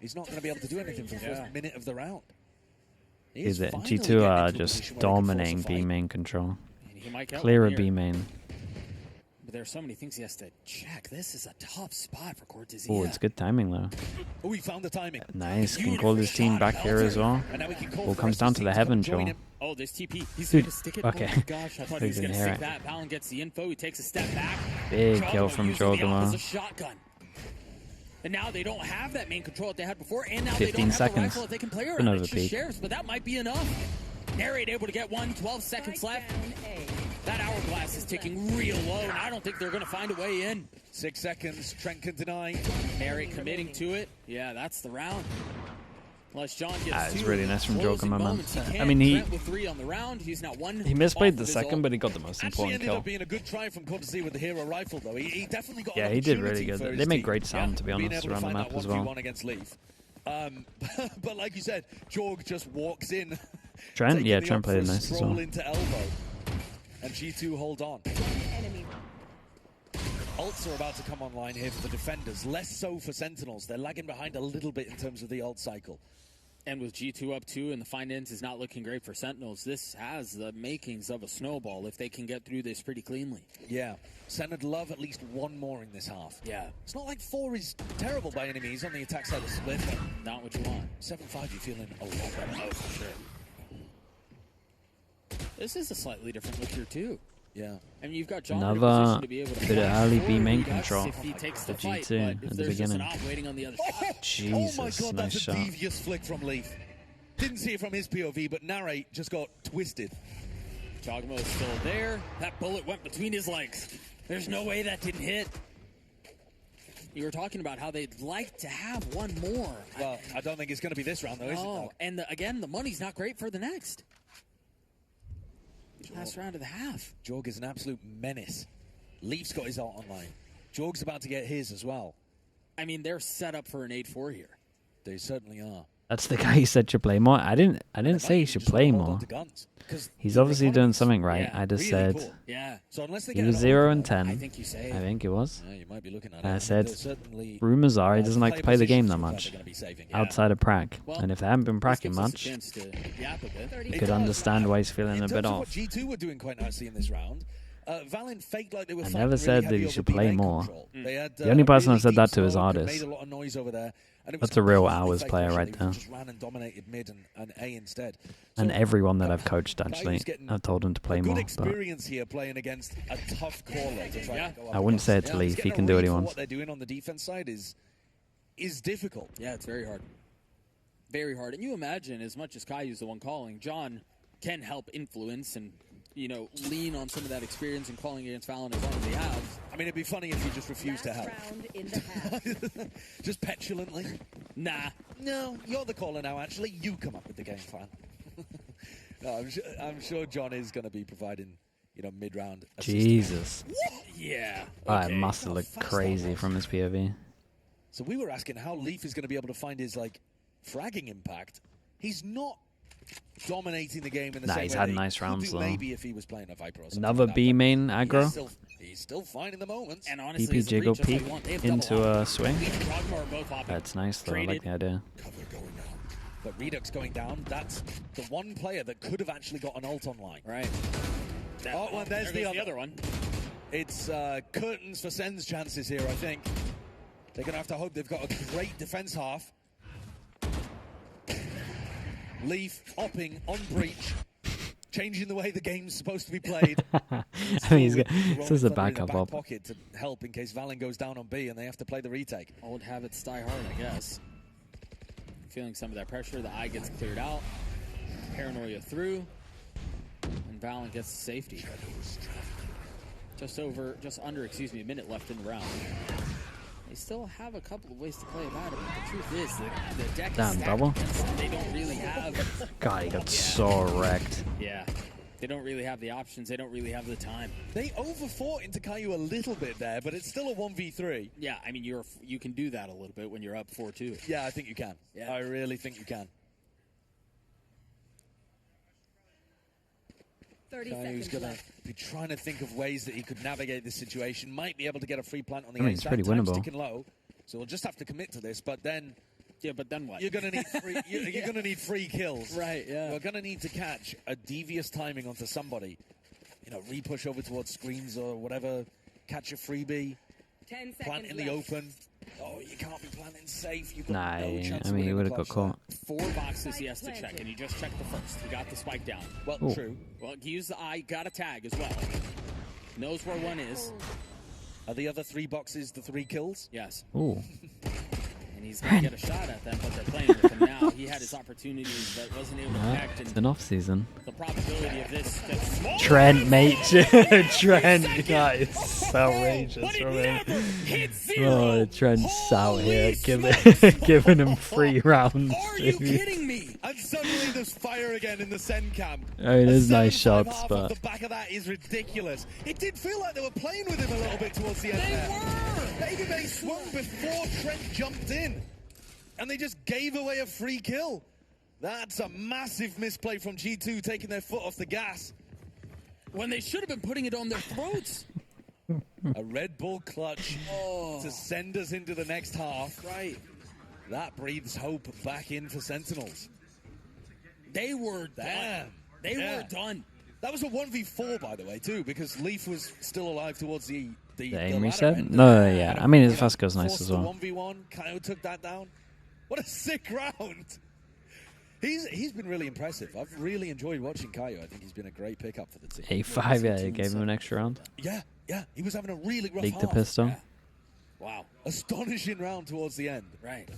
he's not going to be able to do anything for the first minute of the round? He Is it? finally G2 getting are into a just position where he can force a dominating B fight. main control. And he might get Clear one a here. B main. But there are so many things he has to check. This is a tough spot for Cortesia. Oh, it's good timing though. Oh, he found the timing. Nice. Can call his team back here as well. And now we can call All for comes the rest down of to the team heaven, come join Joel. him. Oh, there's TP. He's Dude, going to stick it. okay. Oh my gosh, I thought he was Didn't going to hear stick it. that. Balin gets the info. He takes a step back. Big Jogamo kill from using the Jogamo. as a shotgun. And now they don't have that main control that they had before, and now 15 they don't have seconds. the rifle that they can play around. Another It's just peek. shares, but that might be enough. Narrate able to get 12 seconds left. That hourglass is ticking real low, and I don't think they're going to find a way in. 6 seconds. Trent can deny. Narrate committing to it. Yeah, that's the round. Unless John gets It's two really nice from closing Jogamo, man. moments, I can. mean, he- Trent with 3 on the round. He's now 1 He misplayed off the of his second, ult. but he got the most Actually important ended kill. up being a good try from Cortesia with the hero rifle, though. He definitely got Yeah, an he did opportunity really good. for his They made team. great sound, to be Being honest, able to around the find map that as well. 1v1 against Leaf. But like you said, Jorg just walks in. Trent? taking Yeah, the Trent played up for a nice as stroll well. into elbow. And G2 hold on. Enemy. Ults are about to come online here for the defenders. Less so for Sentinels. They're lagging behind a little bit in terms of the ult cycle. And with G2 up 2 and the finance is not looking great for Sentinels, this has the makings of a snowball if they can get through this pretty cleanly. Yeah. Sen would love at least one more in this half. Yeah. It's not like 4 is terrible by any means on the attack side of split, but Not what you want. 7-5, you're feeling a lot better. Oh, for sure. This is a slightly different look here, too. Yeah. I mean, you've got John in a Another position to be able to bit of fight early for B main Redux control if he takes the for fight, G2 but at if the there's just an beginning. op waiting on the other side. Oh my Jesus, God, nice that's shot. a devious flick from Leaf. Didn't see it from his POV, but Narrate just got twisted. Jogmo is still there. That bullet went between his legs. There's no way that didn't hit. You were talking about how they'd like to have one more. Well, I don't think it's going to be this round, though, is it? Oh, Doug? and again, the money's not great for the next. Last round of the half. Jorg is an absolute menace. Leaf's got his ult online. Jorg's about to get his as well. I mean, they're set up for an 8-4 here. They certainly are. That's the guy who said should play more. I didn't say he should play more. He's obviously doing something right. Yeah, I just really said cool. Yeah. So unless they he get was an 0 ult, and 10. I think you say I it. think it was. Yeah, you might be looking at I it. said There's certainly, rumors are he doesn't like to play the game that player much positions they're gonna be saving. Yeah. outside of prac. Well, And if they haven't been This pracking gives us a much, chance to yap a bit. you It could does. understand why he's feeling In a terms bit of what off. G2 were doing quite nicely in this round, Valiant faked like they were I fighting never really said that heavy he over should B play main more. control. They had, The only person really that said deep that to is smoke and Artis. made a lot of noise over there, and it was That's a real completely hours fake player actually. right there. Just ran and dominated mid and A instead. And So, everyone that I've coached, Kai's actually, getting I've told him to play a good more. But experience here playing against a tough caller to try Yeah. and go up I wouldn't against. say it to Yeah, Leaf. just He getting can a do what read he for wants. What they're doing on the defense side is difficult. Yeah, it's very hard. Very hard. And you imagine, as much as Kai's the one calling, John can help influence and, you know, lean on some of that experience and calling against Valiant as long as he has. I mean, it'd be funny if you just refused to Last help. round in the half. Just petulantly. Nah. No, you're the caller now, actually. You come up with the game plan. No, I'm sure John is going to be providing, you know, mid-round assistance. Jesus. Yeah. I Okay. must have looked crazy from his POV. So we were asking how Leaf is going to be able to find his, like, fragging impact. He's not dominating the game in the Nah, same he's way had that he nice could rounds, do though. maybe if he was playing a Viper or something Another like that, B but main aggro. He's still finding the moments. And honestly, DP as a jiggle breach, that's what peek you want. They have into double a op. swing. Leaf and Jogmo are both hopping. That's nice, though. I like Traded. the idea. Cover going down. But Redux going down, that's the one player that could have actually got an ult online. Right. Oh, well, there's There the goes other one. It's curtains for Sen's chances here, I think. They're going to have to hope they've got a great defense half. Leaf opping on breach, changing the way the game's supposed to be played. I mean, he's got, Rolling this is a Thunder in the backup back up. pocket to help in case Valen goes down on B and they have to play the retake. Old habits die hard, I guess. Feeling some of that pressure. The eye gets cleared out. Paranoia through. And Valen gets the safety. Just under, a minute left in the round. They still have a couple of ways to play about it, but the truth is the deck Damn, is stacked double. against them. They don't really have... God, he got so wrecked. Yeah. They don't really have the options. They don't really have the time. They overfought into Caillou a little bit there, but it's still a 1v3. Yeah, I mean, you can do that a little bit when you're up 4-2. Yeah, I think you can. Yeah. I really think you can. 30 Caillou's seconds going to left. be trying to think of ways that he could navigate this situation. Might be able to get a free plant on the I mean, A it's side. pretty Time's winnable. ticking low, so we'll just have to commit to this. But then Yeah, but then what? you're going to need free, you're going to need free kills. Right, yeah. You're going to need to catch a devious timing onto somebody. You know, re-push over towards screens or whatever. Catch a freebie. 10 seconds Plant in the left. open. Oh, you can't be planting safe. You've got Nah, no chance I of mean, he winning would the have got clutch caught. 4 boxes he has to check, and he just checked the first. He got the spike down. there. Well, Ooh. true. Well, he used the eye, got a tag as well. Knows where one is. Are the other 3 boxes the 3 kills? Yes. Ooh. And he's going to get a shot at them, but they're playing with him now. He had his opportunities, but wasn't able to connect. It's And an off season. the probability of this... that's- Trent, mate. Trent, that is so outrageous But it from him. never hit 0. Oh, Trent's out here Holy giving him 3 rounds. Are you dude. kidding me? And suddenly there's fire again in the Sen camp. I mean, there's A nice 7-5 shots, half but off the back of that is ridiculous. It did feel like they were playing with him a little bit towards the end They there. were. Maybe they swung before Trent jumped in. And they just gave away a free kill. That's a massive misplay from G2 taking their foot off the gas. When they should have been putting it on their throats. A Red Bull clutch to send us into the next half. Right. That breathes hope back in for Sentinels. They were done. They were done. That was a 1v4, by the way, too, because Leaf was still alive towards the aim latter reset? end. No, yeah. I mean, the fast goes nice Forced as well. the 1v1. Kaio took that down. What a sick round. He's been really impressive. I've really enjoyed watching Kaio. I think he's been a great pickup for the team. A5, yeah, it gave him an extra round. Yeah. He was having a really rough Leaked the half. pistol. Yeah. Wow. Astonishing round towards the end. Right.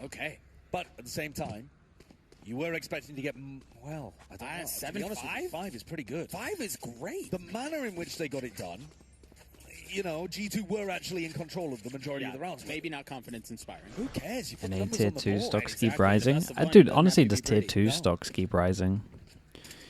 Okay. But at the same time, you were expecting to get, well, I don't know. 7-5? To be honest with you, 5 is pretty good. 5 is great. The manner in which they got it done, you know, G2 were actually in control of the majority of the rounds. Maybe not confidence inspiring. Who cares? You put And numbers tier on the 2 board. stocks Exactly, keep rising. that's the point. Dude, It doesn't honestly, have to just be tier pretty. 2 No. stocks keep rising.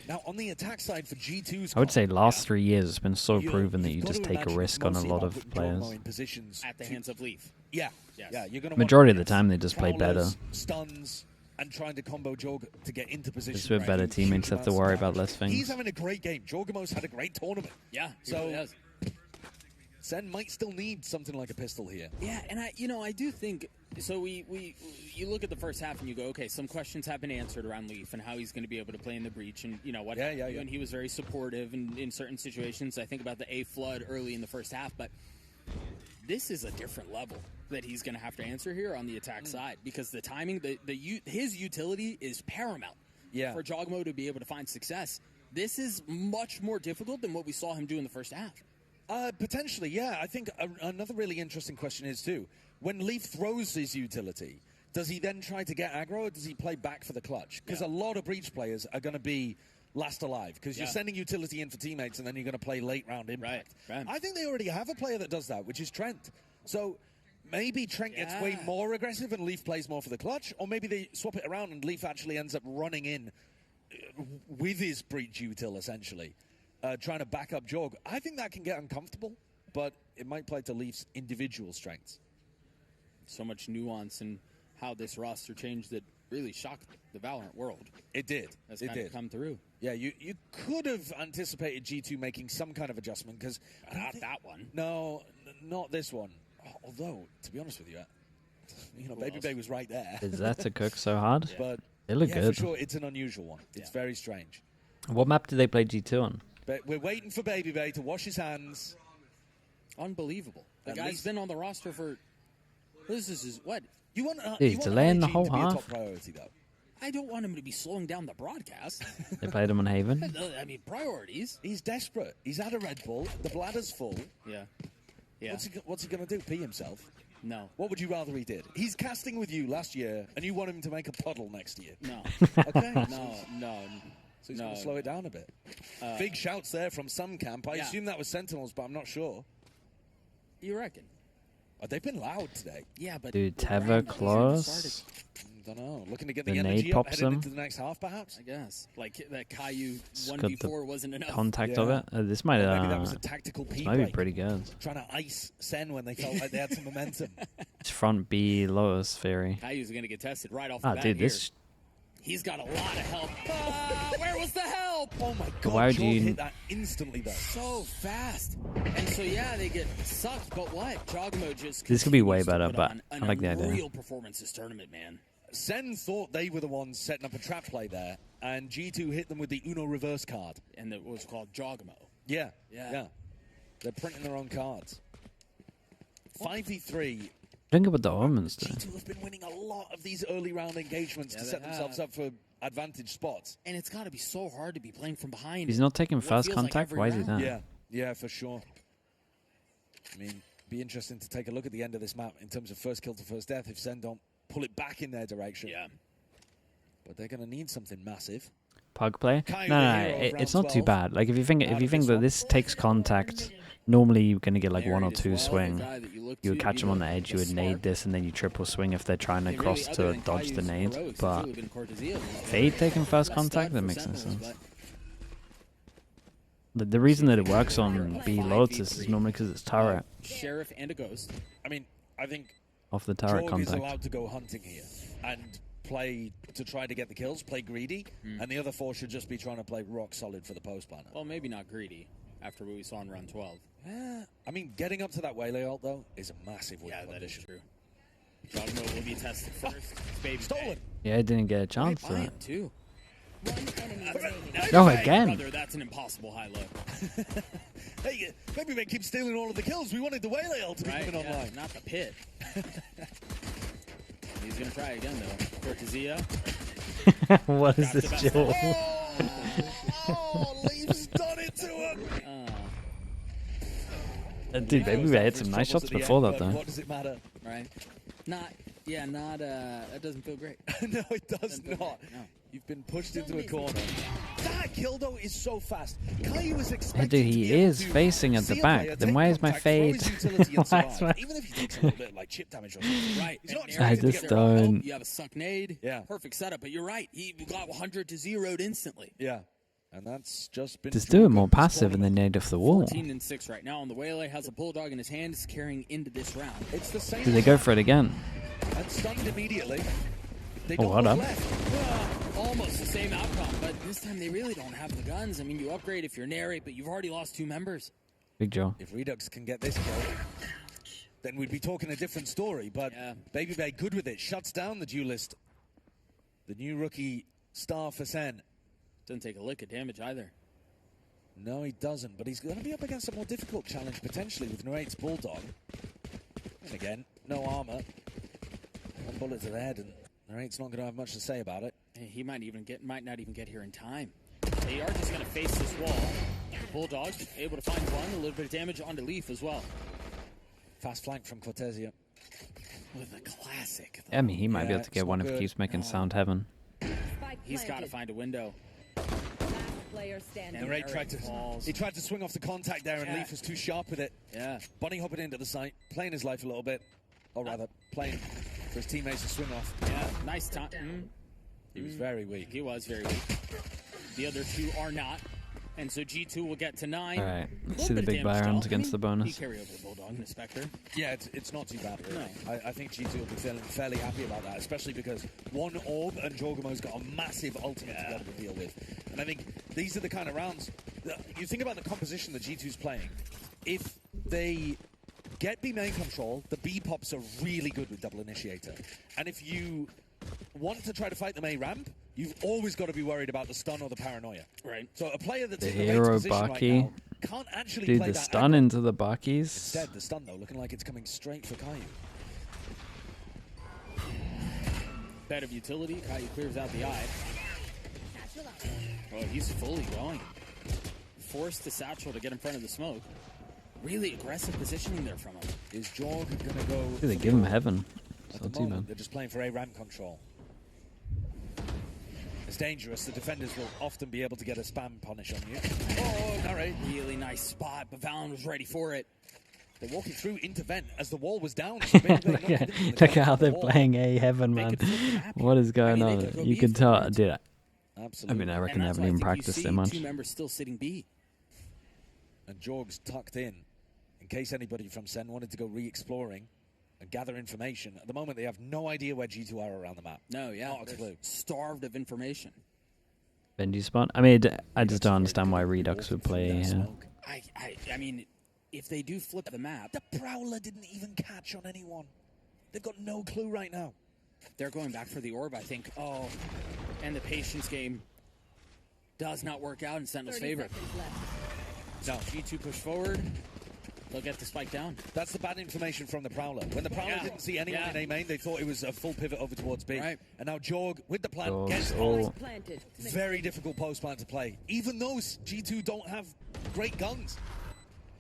Now, on the attack side for G2's I would say comp, last 3 years it's been so you're- proven that you've you got just to take a imagine risk it's on a mostly lot about of putting players. Jormo in positions At the to- hands of Leaf. Yeah, Yes. yeah. You're gonna Majority of want the time they just play better. prowlers, stuns, and trying to combo Jorg to get into position. Just with where better he teammates huge have to amounts of worry damage. about less things. He's having a great game. Jorgamo's had a great tournament. Yeah. He So- really does. Sen might still need something like a pistol here. Yeah, and I do think so. You look at the first half and you go, okay, some questions have been answered around Leaf and how he's going to be able to play in the breach, and you know what? Yeah. And he was very supportive in certain situations. I think about the A flood early in the first half, but this is a different level that he's going to have to answer here on the attack side because the timing, his utility is paramount. Yeah. For Jogmo to be able to find success, this is much more difficult than what we saw him do in the first half. Potentially, yeah. I think another really interesting question is, too, when Leaf throws his utility, does he then try to get aggro or does he play back for the clutch? Because a lot of breach players are going to be last alive because you're sending utility in for teammates and then you're going to play late round impact. Right. I think they already have a player that does that, which is Trent. So maybe Trent gets way more aggressive and Leaf plays more for the clutch, or maybe they swap it around and Leaf actually ends up running in with his breach util, essentially. Trying to back up Jorg. I think that can get uncomfortable, but it might play to Leaf's individual strengths. So much nuance in how this roster changed that really shocked the Valorant world. It did. That's It kind of did. come through. Yeah, you could have anticipated G2 making some kind of adjustment because Not that one. No, not this one. Although, to be honest with you, Baby else? Bay was right there. Is that to cook so hard? But They look yeah, good. for sure, it's an unusual one. It's very strange. What map did they play G2 on? But we're waiting for Baby Bay to wash his hands. Unbelievable. The At guy's least- been on the roster for. This is what? You want Dude, you want delaying the hygiene whole to be a half. top priority, though. I don't want him to be slowing down the broadcast. They played him on Haven. I mean, priorities. He's desperate. He's had a Red Bull. The bladder's full. Yeah. Yeah. What's he going to do? Pee himself? No. What would you rather he did? He's casting with you last year, and you want him to make a puddle next year. No. Okay. No. So he's going to slow it down a bit. Big shouts there from some camp. I assume that was Sentinels, but I'm not sure. You reckon? They've been loud today. Yeah, but Dude, the Teva round close. started, Don't know. Looking to get The the nade energy up, pops headed him. into the next half, perhaps. I guess. Like that Caillou It's got the 1v4 wasn't enough. Contact Yeah. of it. This might Or maybe that was a tactical this P might be break. pretty good. Trying to ice Sen when they felt like they had some momentum. It's front B Lotus Theory. Caillou's going to get tested right off the bat Dude, here. this. He's got a lot of help. Where was the help? Oh my god, Why would Jorg you- hit that instantly, though. So fast. And so, yeah, they get sucked. But what? Jogmo just This could be way continues to better, put but on I like the an idea. unreal performance this tournament, man. Sen thought they were the ones setting up a trap play there, and G2 hit them with the Uno reverse card. And it was called Jogmo. Yeah. Yeah. They're printing their own cards. 5v3. Think about the Omens, though. G2 have been winning a lot of these early round engagements to they set themselves have. up for advantage spots. And it's got to be so hard to be playing from behind. He's not taking What first feels like contact. every Why is he round. there? Yeah, for sure. I mean, be interesting to take a look at the end of this map in terms of first kill to first death if Sen don't pull it back in their direction. Yeah. But they're going to need something massive. Pug play? Kind No, of no, hero of it's round not too 12. bad. Like if you think Out of this that one. this takes contact, normally you're gonna get like one or Married as two well, swing. the guy that you look You would to, catch you him on know, the edge. You the would nade smart. this, and then you triple swing if they're trying to They cross really, to other than dodge the Caillou's nade. heroics, it's But really been Cortezia. Fade taking first Less contact, stud that for makes no Sentinels, sense. but The reason that it works on B 5v3. Lotus is normally because it's turret Sheriff and a Ghost. I mean, I think off the turret Jorg is contact. allowed to go hunting here and play to try to get the kills, play greedy, and the other four should just be trying to play rock solid for the post banner. Well, maybe not greedy after what we saw in round 12. Yeah, I mean, getting up to that Waylay ult, though, is a massive win Yeah, that is condition. true. Jogmo will be tested first. It's Baby Stolen. Bay. Yeah, I didn't get a chance Right to by it. him, too. One enemy remaining. Oh, again. Brother, that's an impossible high low. Hey, maybe they keep stealing all of the kills. We wanted the Waylay to be Right? coming Yeah, online. not the pit. He's going to try again, though. For Tazia. What is Got this the best Joel? Oh, Leaf's done it to him. Dude, Baby Bay had some nice shots before that, though. What does it matter? Right? Not, that doesn't feel great. No, it does feel not. great, no. You've been pushed into a corner. That kill, though, is so fast. Caillou was Hey, expecting dude, to he be able is to facing at the see a back. player, Then take why is my contact, throw fade? his utility and Why is survive. my- Even if he takes a little bit like chip damage or something. Right. He's not and expecting to just get don't- You have a suck nade. Yeah. Perfect setup, but you're right. He got 100 to 0'd instantly. Yeah. And that's just been Just do it drawn more in this passive and then tournament. nade off the wall. 14-6 right now, and the Waylay has a bulldog in his hand. Is carrying into this round. It's the same. Do they go for it again? And stunned immediately. They Oh, don't hold look up. left. Almost the same outcome, but this time they really don't have the guns. I mean, you upgrade if you're Nary, but you've already lost 2 members. Big Joe. If Redux can get this kill, then we'd be talking a different story. But Yeah. Baby Bay good with it. Shuts down the duelist. The new rookie star for SEN. Doesn't take a lick of damage either. No, he doesn't. But he's going to be up against a more difficult challenge, potentially, with Nerate's Bulldog. And again, no armor. One bullet to the head, and Nerate's not going to have much to say about it. He might not even get here in time. They are just going to face this wall. The bulldog able to find one, a little bit of damage onto Leaf as well. Fast flank from Cortesia. With a classic. I mean, he might be Yeah, able to get it's one not if he good. keeps making sound heaven. Spike He's got to planted. find a window. Last player standing. And Nerate tried falls. he tried to swing off the contact there, and Yeah. Leaf was too sharp with it. Yeah. Bunny hopping into the site, playing his life a little bit. Or rather, playing for his teammates to swing off. Yeah. Nice time. He was very weak. He was very weak. The other 2 are not. And so G2 will get to 9. All right, A let's little see the bit of big damage buy rounds still. against the He bonus. carry over the bulldog and the Spectre. Yeah, it's not too bad, really. I think G2 will be feeling fairly happy about that, especially because one orb and Jorgamo's got a massive ultimate to be able to deal with. And I think these are the kind of rounds that you think about the composition that G2's playing. If they get B main control, the B pops are really good with double initiator. And if you want to try to fight the A ramp, you've always got to be worried about the stun or the paranoia. Right. So a player that's The in the Raid's hero position right Baki. now can't actually Dude, play the that stun aggro. into the Bakis. Instead, the stun, though, looking like it's coming straight for Caillou. Bed of utility. Caillou clears out the eye. Oh, he's fully going. Forced the satchel to get in front of the smoke. Really aggressive positioning there from him. Is Jorg going to go... Dude, they give him heaven. It's At not the too moment, bad. they're just playing for A ramp control. It's dangerous. The defenders will often be able to get a spam punish on you. Oh, all right. Really nice spot, but Valen was ready for it. They're walking through into vent as the wall was down. So maybe they're not Look at, hitting the look at top how of the they're wall. playing A heaven, They man. could flip the map. What is going I mean, on? they could go You B can for tell, it. dude. I Absolutely. mean, I reckon And they that's haven't why I even think you practiced see it much. 2 members still sitting B. And Jorg's tucked in case anybody from SEN wanted to go re-exploring and gather information. At the moment, they have no idea where G2 are around the map. No, yeah. Not a they're clue. starved of information. Benji spot. I mean, I just don't understand why Redux would play here. Smoke. I mean, if they do flip the map, The Prowler didn't even catch on anyone. They've got no clue right now. they're going back for the orb, I think. Oh, and the patience game does not work out in Sentinel's 30 favor. seconds left. No, G2 push forward. They'll get the spike down. That's the bad information from the Prowler. When the Prowler Yeah. didn't see anyone Yeah. in A main, they thought it was a full pivot over towards B. Right. And now Jorg, with the plan, Jorg's gets all- on. Planted. Very difficult post plan to play. Even though G2 don't have great guns.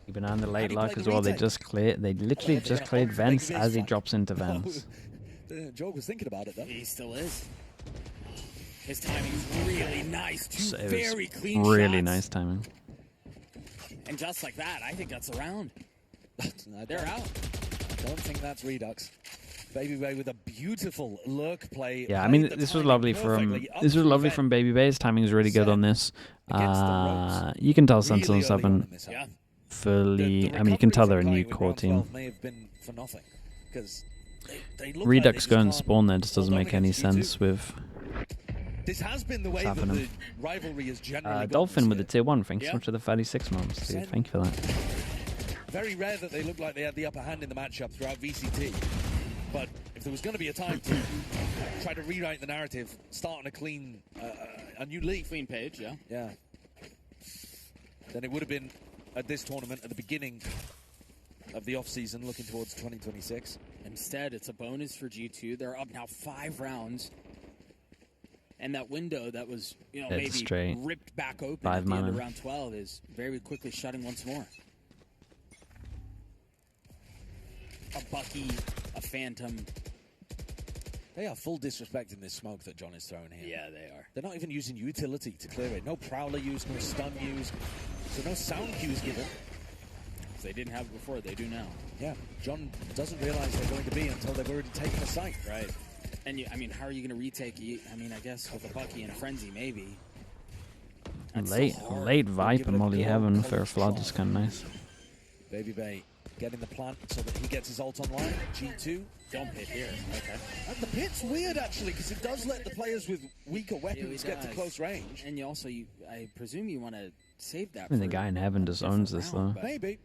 Keep an eye on the late he lock play as the well. They retake? just cleared. They literally they're just gonna cleared open vents this as he flank. drops into vents. Jorg was thinking about it, though. He still is. His timing's really nice. Two So it was very clean really shots. nice timing. And just like that, I think that's a round. I They're out. don't think that's Redux. Baby Bay with a beautiful lurk play. Yeah, I played mean, the this was timing lovely from perfectly up this was through lovely vent. from Baby Bay. His timing is really good on this. Against the ropes. You can tell Really Sentinels early on haven't in this Yeah. half. fully. The I mean, you can tell they're recovery a new from Caillou core in round team. 12 may have been for nothing because they look Redux like they just going can't spawn there just doesn't hold on make any against G2. sense with This has been the way that happening. the rivalry is generally gone Dolphin this with the year. tier 1. Thank you Yeah. so much for the 36 months, dude. Thank you for that. Very rare that they look like they had the upper hand in the matchup throughout VCT. But if the there was going to be a time to try to rewrite the narrative, start on a clean, a new leaf. Clean page, yeah. Yeah. Then it would have been at this tournament at the beginning of the off-season, looking towards 2026. Instead, it's a bonus for G2. They're up now 5 rounds. And that window that was, maybe straight. ripped back open 5 at the end mana. of round 12 is very quickly shutting once more. A Bucky, a Phantom. They are full disrespect in this smoke that John is throwing here. Yeah, they are. They're not even using utility to clear it. No Prowler use, no stun use. So no sound cues given. If they didn't have it before, they do now. Yeah, John doesn't realize they're going to be until they've already taken a site. Right. And, how are you going to retake? I guess with a Bucky and a Frenzy, maybe. That's so hard. Late Viper it a Molly go, Heaven Cold for a flood Shot. is kind of nice. Baby Bay getting the plant so that he gets his ult online. G2. Don't hit here. Okay. And the pit's weird, actually, because it does let the players with weaker weapons get to does. close range. And I presume you want to save that. I mean, the for guy in Heaven just different owns this, round, though. but Maybe.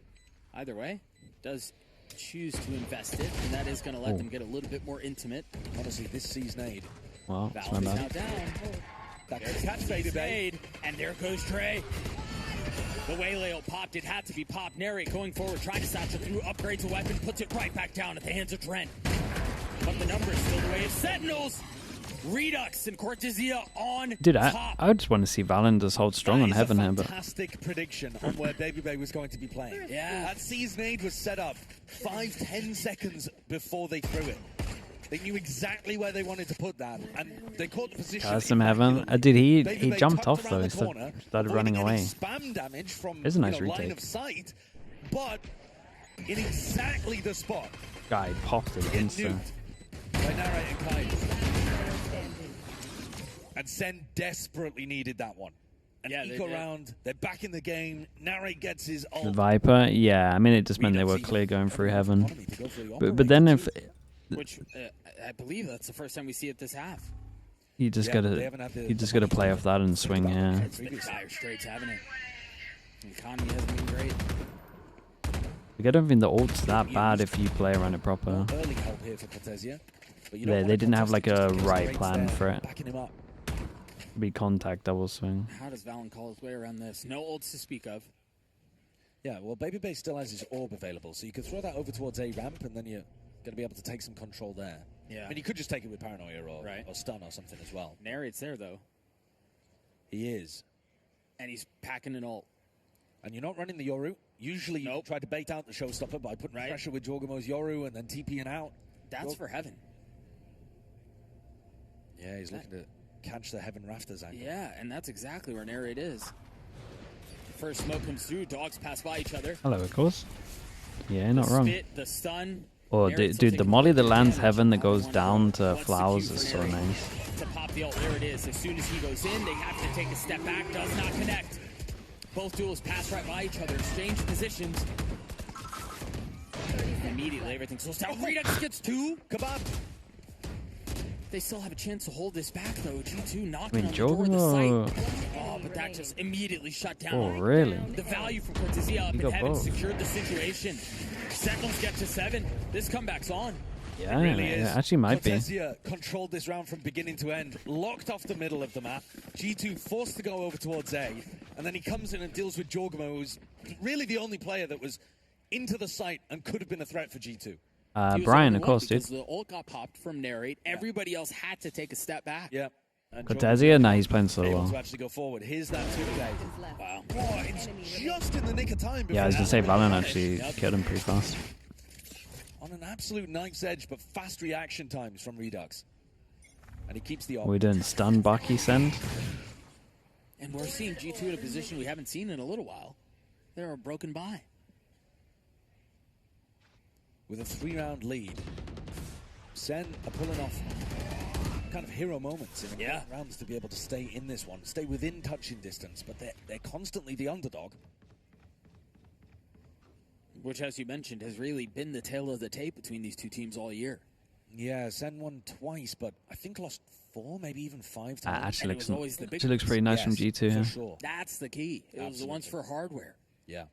Either way, does choose to invest it, and that is going to let them get a little bit more intimate. Honestly, this sees nade. Well, it's my Valve is now bad. down. That could catch Baby Bay. Spade, and there goes Trey. The Waylay popped. It had to be popped. Narrate going forward, trying to satchel through, upgrades a weapon, puts it right back down at the hands of Trent. But the numbers still the way of Sentinels. Redux and Cortesia on Dude, top. I just want to see Valen just hold strong on Heaven here, but Fantastic prediction on where Baby Bay was going to be playing. Yeah. That Seize nade was set up 5-10 seconds before they threw it. They knew exactly where they wanted to put that, and they caught the position. has some Heaven. Dude, he Baby jumped tucked off around though. the He corner, started running avoiding any away. Spam damage from It's a nice line retake. of sight, but in exactly the spot. Guy popped it Get instant. nuked by Narrate and Kai. And Sen desperately needed that one. An Yeah, they eco did. round, they're back in the game. Narrate gets his The ult. Viper, yeah. I mean, it just meant they were clear going through Heaven. But then if Which I believe that's the first time we see it this half. you just Yeah, they haven't had the gotta play off that and swing, yeah. It's been dire straits, haven't it? The economy hasn't been great. Like, I don't think the ult's that bad if you play around it proper. Early help here for Cortesia. But you They don't want didn't have Cortesia like just a to get right straight plan there, for it. backing him up. Be contact double swing. How does Valen call his way around this? No ults to speak of. Yeah, well, Baby Bay still has his orb available, so you could throw that over towards A ramp, and then you're going to be able to take some control there. Yeah. I mean, you could just take it with Paranoia or Right. Stun or something as well. Narrate's there, though. He is. And he's packing an ult. And you're not running the Yoru. Usually you Nope. try to bait out the showstopper by putting Right. pressure with Jorgamo's Yoru and then TPing out. That's for Heaven. Yeah, he's looking to catch the Heaven Rafters angle. Yeah, and that's exactly where Narrate is. First smoke comes through. Dogs pass by each other. Hello, of course. Yeah, not the wrong. Spit, the stun. Oh, Narrate's dude, taking the molly that damage. lands Heaven that goes One down ult. to What's the Flowers cue is for so Narrate? nice. To pop the ult, there it is. As soon as he goes in, they have to take a step back. Does not connect. Both duels pass right by each other. Exchange positions. Immediately, everything slows down. Redux gets 2. Kebab! They still have a chance to hold this back, though. G2 knocking mean, on the door of the Jorgamo- site. Oh, but that just immediately shut down. Oh, really? The value from Cortesia up He in got Heaven both. secured the situation. Sentinels get to 7. This comeback's on. Yeah, Really it is. actually might be. Cortesia controlled this round from beginning to end, locked off the middle of the map. G2 forced to go over towards A, and then he comes in and deals with Jorgamo, who's really the only player that was into the site and could have been a threat for G2. He was Brian, the of one course, dude. because the ult got popped from Narrate. Everybody else had to take a step back. Yeah. And Cortesia, nah, he's playing so able well. to actually go forward. Here's that 2K. Wow. Oh, it's just in the nick of time. Yeah, I was before gonna say that Valen finish. actually killed him pretty fast. On an absolute knife's edge, but fast reaction times from Redux. And he keeps the ult. We didn't stun Bucky send. And we're seeing G2 in a position we haven't seen in a little while. They're broken by. With a 3-round lead, Sen are pulling off kind of hero moments in important rounds to be able to stay in this one, stay within touching distance, but they're constantly the underdog. Which, as you mentioned, has really been the tale of the tape between these two teams all year. Yeah, Sen won twice, but I think lost 4, maybe even 5 times. Actually it was always the big looks pretty nice from Yes, G2. for Yeah. sure. That's the key. It was the ones for hardware. Yeah.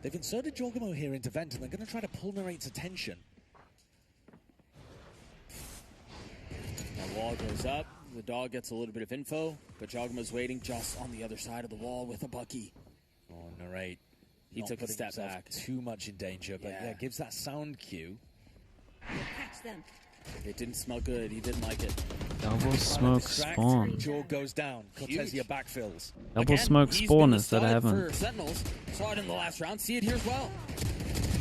They've inserted Jorgamo here into Vent, and they're going to try to pull Narrate's attention. Wall goes up. The dog gets a little bit of info, but Jogma's waiting just on the other side of the wall with a Bucky. Oh, Narrate. He took a step back. Too much in danger, but yeah, gives that sound cue. Catch them. It didn't smell good. He didn't like it. Double smoke spawn. Jaw goes down. Cortesia backfills. Double Again, smoke he's spawn been the instead of stud heaven. for Sentinels. Saw it in the last round. See it here as well.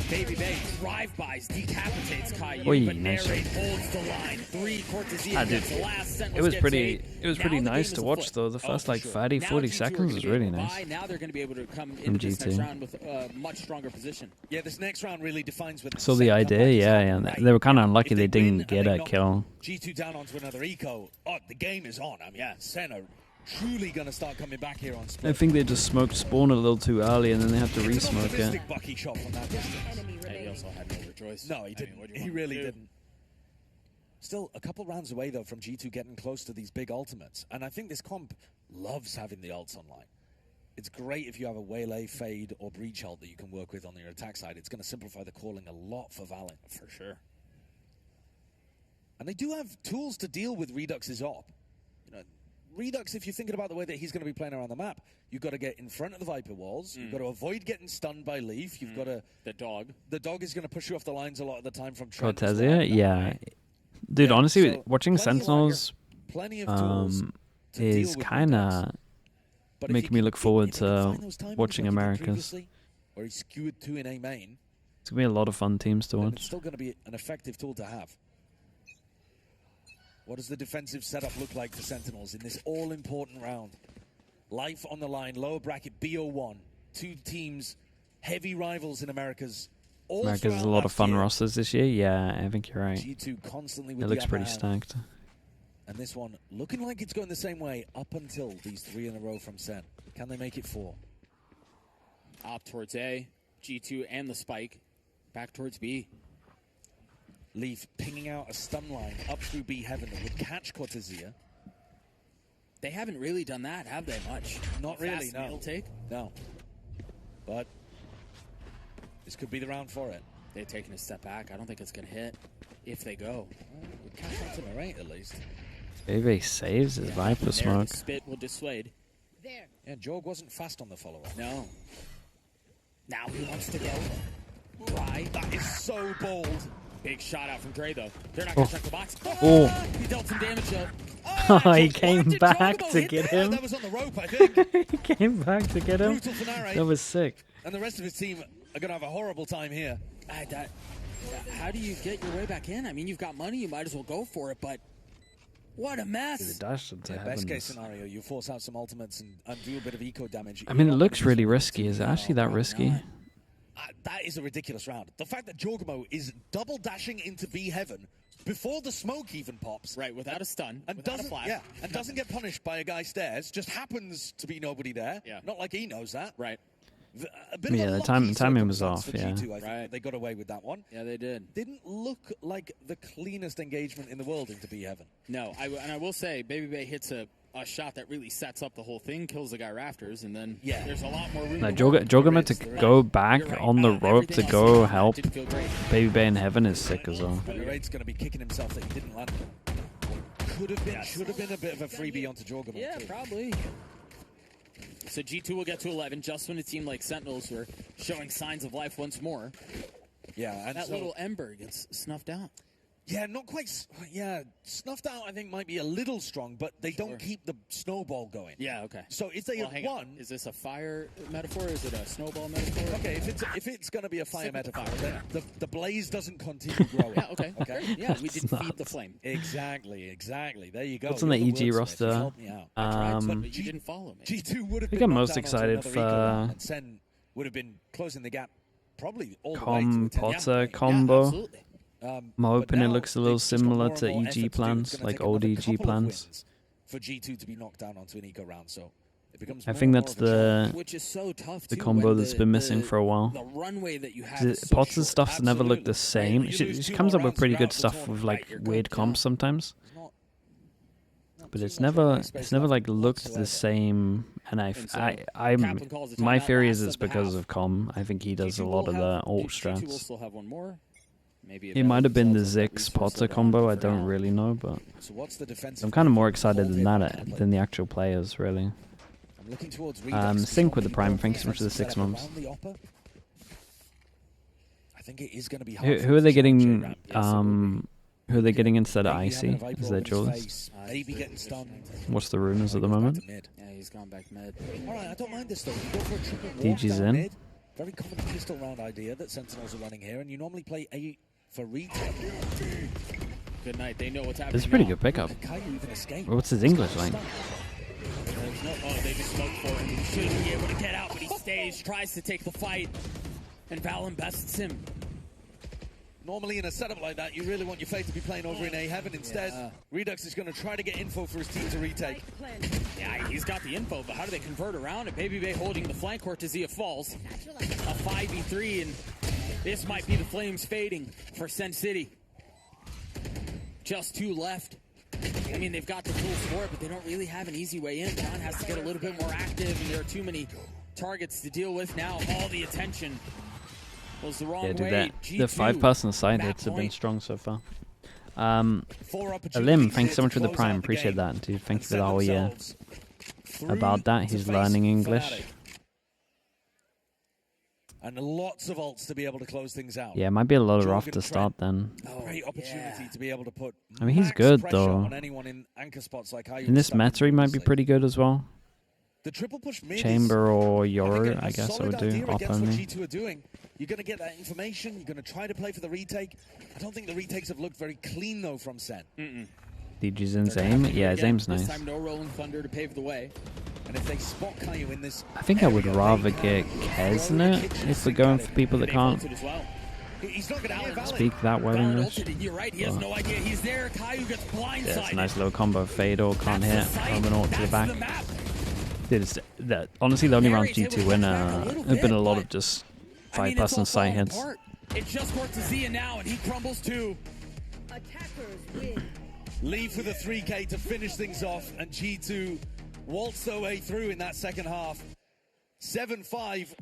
Baby Bay drive-bys, decapitates Caillou, Oy, but nice. Narrate holds the line. 3 Cortesia I did- gets the last. Sentinels It was gets pretty. 8. It was Now pretty the nice game to is watch afoot. though. The first like 30, Now 40 G2 are seconds gonna was be really able to nice. buy. Now they're going to be able to come into this next G2. round with a much stronger position. Yeah, this next round really defines whether So the idea, yeah, they were kind of unlucky they didn't get a kill. G2 down onto another eco. Oh, the game is on. I mean, Sen are truly going to start coming back here on I split. think they just smoked spawn a little too early and then they had to It's an re-smoke it. optimistic Bucky shot from that distance. Enemy Hey, he remaining. also had no other choice. No, he didn't. what do you He want really to do? didn't. Still, a couple rounds away, though, from G2 getting close to these big ultimates. And I think this comp loves having the ults online. It's great if you have a waylay, fade, or breach ult that you can work with on your attack side. It's going to simplify the calling a lot for Valen. For sure. And they do have tools to deal with Redux's op. You know, Redux, if you're thinking about the way that he's going to be playing around the map, you've got to get in front of the Viper walls. You've got to avoid getting stunned by Leaf. You've got to... The dog. The dog is going to push you off the lines a lot of the time from Trent as Cortesia, well. yeah. Dude, Yeah, honestly, so watching plenty of Sentinels Plenty of tools to deal is with kind Redux. of But if making he me can- look forward if he can to find those timings watching like he did Americas. previously, where he skewered 2 in A main, It's gonna be a lot of fun teams to then it's watch. still going to be an effective tool to have. What does the defensive setup look like for Sentinels in this all-important round? Life on the line, lower bracket BO1. 2 teams, heavy rivals in Americas. All America's has a throughout lot of last fun year. rosters this year. Yeah, I think you're right. G2 constantly with It the looks upper pretty hand. stacked. And this one looking like it's going the same way up until these 3 in a row from Sen. Can they make it 4? Op towards A. G2 and the spike. Back towards B. Leaf pinging out a stun line up through B heaven that would catch Cortesia. They haven't really done that, have they, much? Not A really, fast no. nail take. No. But this could be the round for it. They've taken a step back. I don't think it's going to hit if they go. Would catch out to Narrate at least. Veve saves his Viper There, smoke. the spit will dissuade. There. Yeah, Jorg wasn't fast on the follow-up. No. Now he wants to go. Right. That is so bold. Big shot out from Dre, though. They're not going to check the box. Oh. He dealt some damage, though. He Why came did back Jorgo to hit get there? him. That was on the rope, I think. He came back to get him. Brutal for Narrate. That was sick. And the rest of his team are going to have a horrible time here. How do you get your way back in? I mean, you've got money. You might as well go for it, but what a He mess. dashed into Yeah, best case heavens. scenario, you force out some ultimates and do a bit of eco damage. I mean, it You're not looks gonna really be risky. Is it actually that risky? not. That is a ridiculous round. The fact that Jorgamo is double dashing into B heaven before the smoke even pops. Right, without a stun, And without a doesn't, flash. yeah, and doesn't get punished by a guy stairs. Just happens to be nobody there. Yeah. Not like he knows that. Right. A bit of Yeah, a the lucky timing was circumstance off, for yeah. G2, I think, Right. that they got away with that one. Yeah, they did. Didn't look like the cleanest engagement in the world into B heaven. No, and I will say, Baby Bay hits a shot that really sets up the whole thing, kills the guy rafters, and then Yeah. there's a lot more room. No, to work. Jogama to You're right. go back You're right. on the rope to Everything go else help didn't feel great. Baby Bay in heaven is sick as well. But Narrate's going to be kicking himself that he didn't land. Could have been, should have been a bit of a freebie onto Jorgamo. Yeah, too. probably. So G2 will get to 11 just when a team like Sentinels were showing signs of life once more. Yeah, and That so, little ember gets snuffed out. yeah, not quite. Yeah, snuffed out. I think might be a little strong, but they don't keep the snowball going. Yeah, okay. So if they Well, had hang on. won, Is this a fire metaphor or is it a snowball metaphor? okay, if it's going to be a fire Simple metaphor, fire, then the blaze doesn't continue growing. Yeah, okay. Okay. Yeah, we didn't It's feed the not. flame. Exactly. There you go. What's on the You're EG wordsmith. roster? Help me out. I tried to, Um, but you didn't follow me. G2 would have I think been I'm knocked most down onto excited another eco for round, and Sen would have been closing the gap probably all the way to a 10. Potter Yeah, combo. absolutely. I'm but hoping it now looks a little they've just got similar more and to more effort EG do. It's plans, gonna like take old another EG couple of plans. wins for G2 to be knocked down onto an eco round. So it becomes I more think and that's more of a challenge. the Which is so tough, the too, combo when that's been missing for a while. The runway that you have is so Potter's short. stuff's never looked the Absolutely. same. Right, you She, lose she 2 comes more up with rounds pretty throughout good the stuff tournament. with Right, like you're good, weird yeah. comps sometimes, Not but too it's much of a never nice space it's never left like looked whatsoever. the same. And And so I'm Kaplan calls a my timeout, theory is last it's of the because half. of Com. I think he does a G2 lot will of have- the alt G2 will strats. still have one more. Maybe It might have been the Zix Potter combo. I don't really know, but So what's the defensive I'm kind of more plan? excited Hold than it, that than the actual players, really. I'm looking towards Redux. Sync with the Prime. Normally Thank you so much for the 6 setup months. around the upper. I think it is going to be hard Who for are him they to challenge getting? J-Ramp. Who are they getting instead of Maybe Icy? having a Viper Is their over his duelist? face, maybe getting stunned. What's the rumors at the Goes back moment? to mid. Yeah, he's gone back mid. All right, I don't mind this though. You go for a triple walk DG's down in. mid. Very common pistol round idea that Sentinels are running here, and you normally play A for retake. Good night. They know what's happening. This is a pretty now. good pickup. Can Caillou even escape? What's his English like? There's no, oh, they just smoked for him. He shouldn't be able to get out, but he stays, tries to take the fight, and Valen bests him. Normally in a setup like that, you really want your fate to be playing over in A heaven. Instead, Redux is going to try to get info for his team to retake. Yeah, he's got the info, but how do they convert around it? Baby Bay holding the flank court to Zia falls. A 5v3, and this might be the flames fading for Sen City. Just 2 left. I mean, they've got the tools for it, but they don't really have an easy way in. John has to get a little bit more active, and there are too many targets to deal with now. All the attention was the wrong Yeah, do way. that. G2, The 5-person side back hits have been point. strong so far. 4 opportunities Alim, thanks here so to much for the close Prime. out Appreciate game that, dude. Thank you and for set the whole year. themselves through About that, to he's face learning English. Fnatic. And lots of ults to be able to close things out. Yeah, it might be a little Jorgen rough to Trent. start then. Great opportunity to be able to put I mean, he's max good, pressure though. on anyone in anchor spots like how you In this were stuck meta, he might be previously. pretty good as well. The triple push mid Chamber or is, Yoru, I I think, a guess I solid would do. idea Op against what only. G2 are doing. You're going to get that information. You're going to try to play for the retake. I don't think the retakes have looked very clean though from Sen. DG's in Zame. Yeah, Zame's This nice. time, no rolling thunder to pave the way. And if they spot Caillou in this, I think I would area, rather they get can Kesnet if we're going for people that They can't ulted as well. He's not going to hear Valen. speak that well Valen English. ulted, and you're right. He has no idea he's there. Caillou gets blindsided. Yeah, it's a nice little combo. Fatal can't hit. That's the site. Omen ult to the That's back. the map. Dude, honestly, the only rounds Mary's able G2 to win push back a little have been a bit, lot but of just I mean, it's all 5-person sight falling hits. apart. It's just court to Zia now, and he crumbles too. Attackers win. Leave for the 3K to finish things off, and G2 waltzed their way through in that second half. 7-5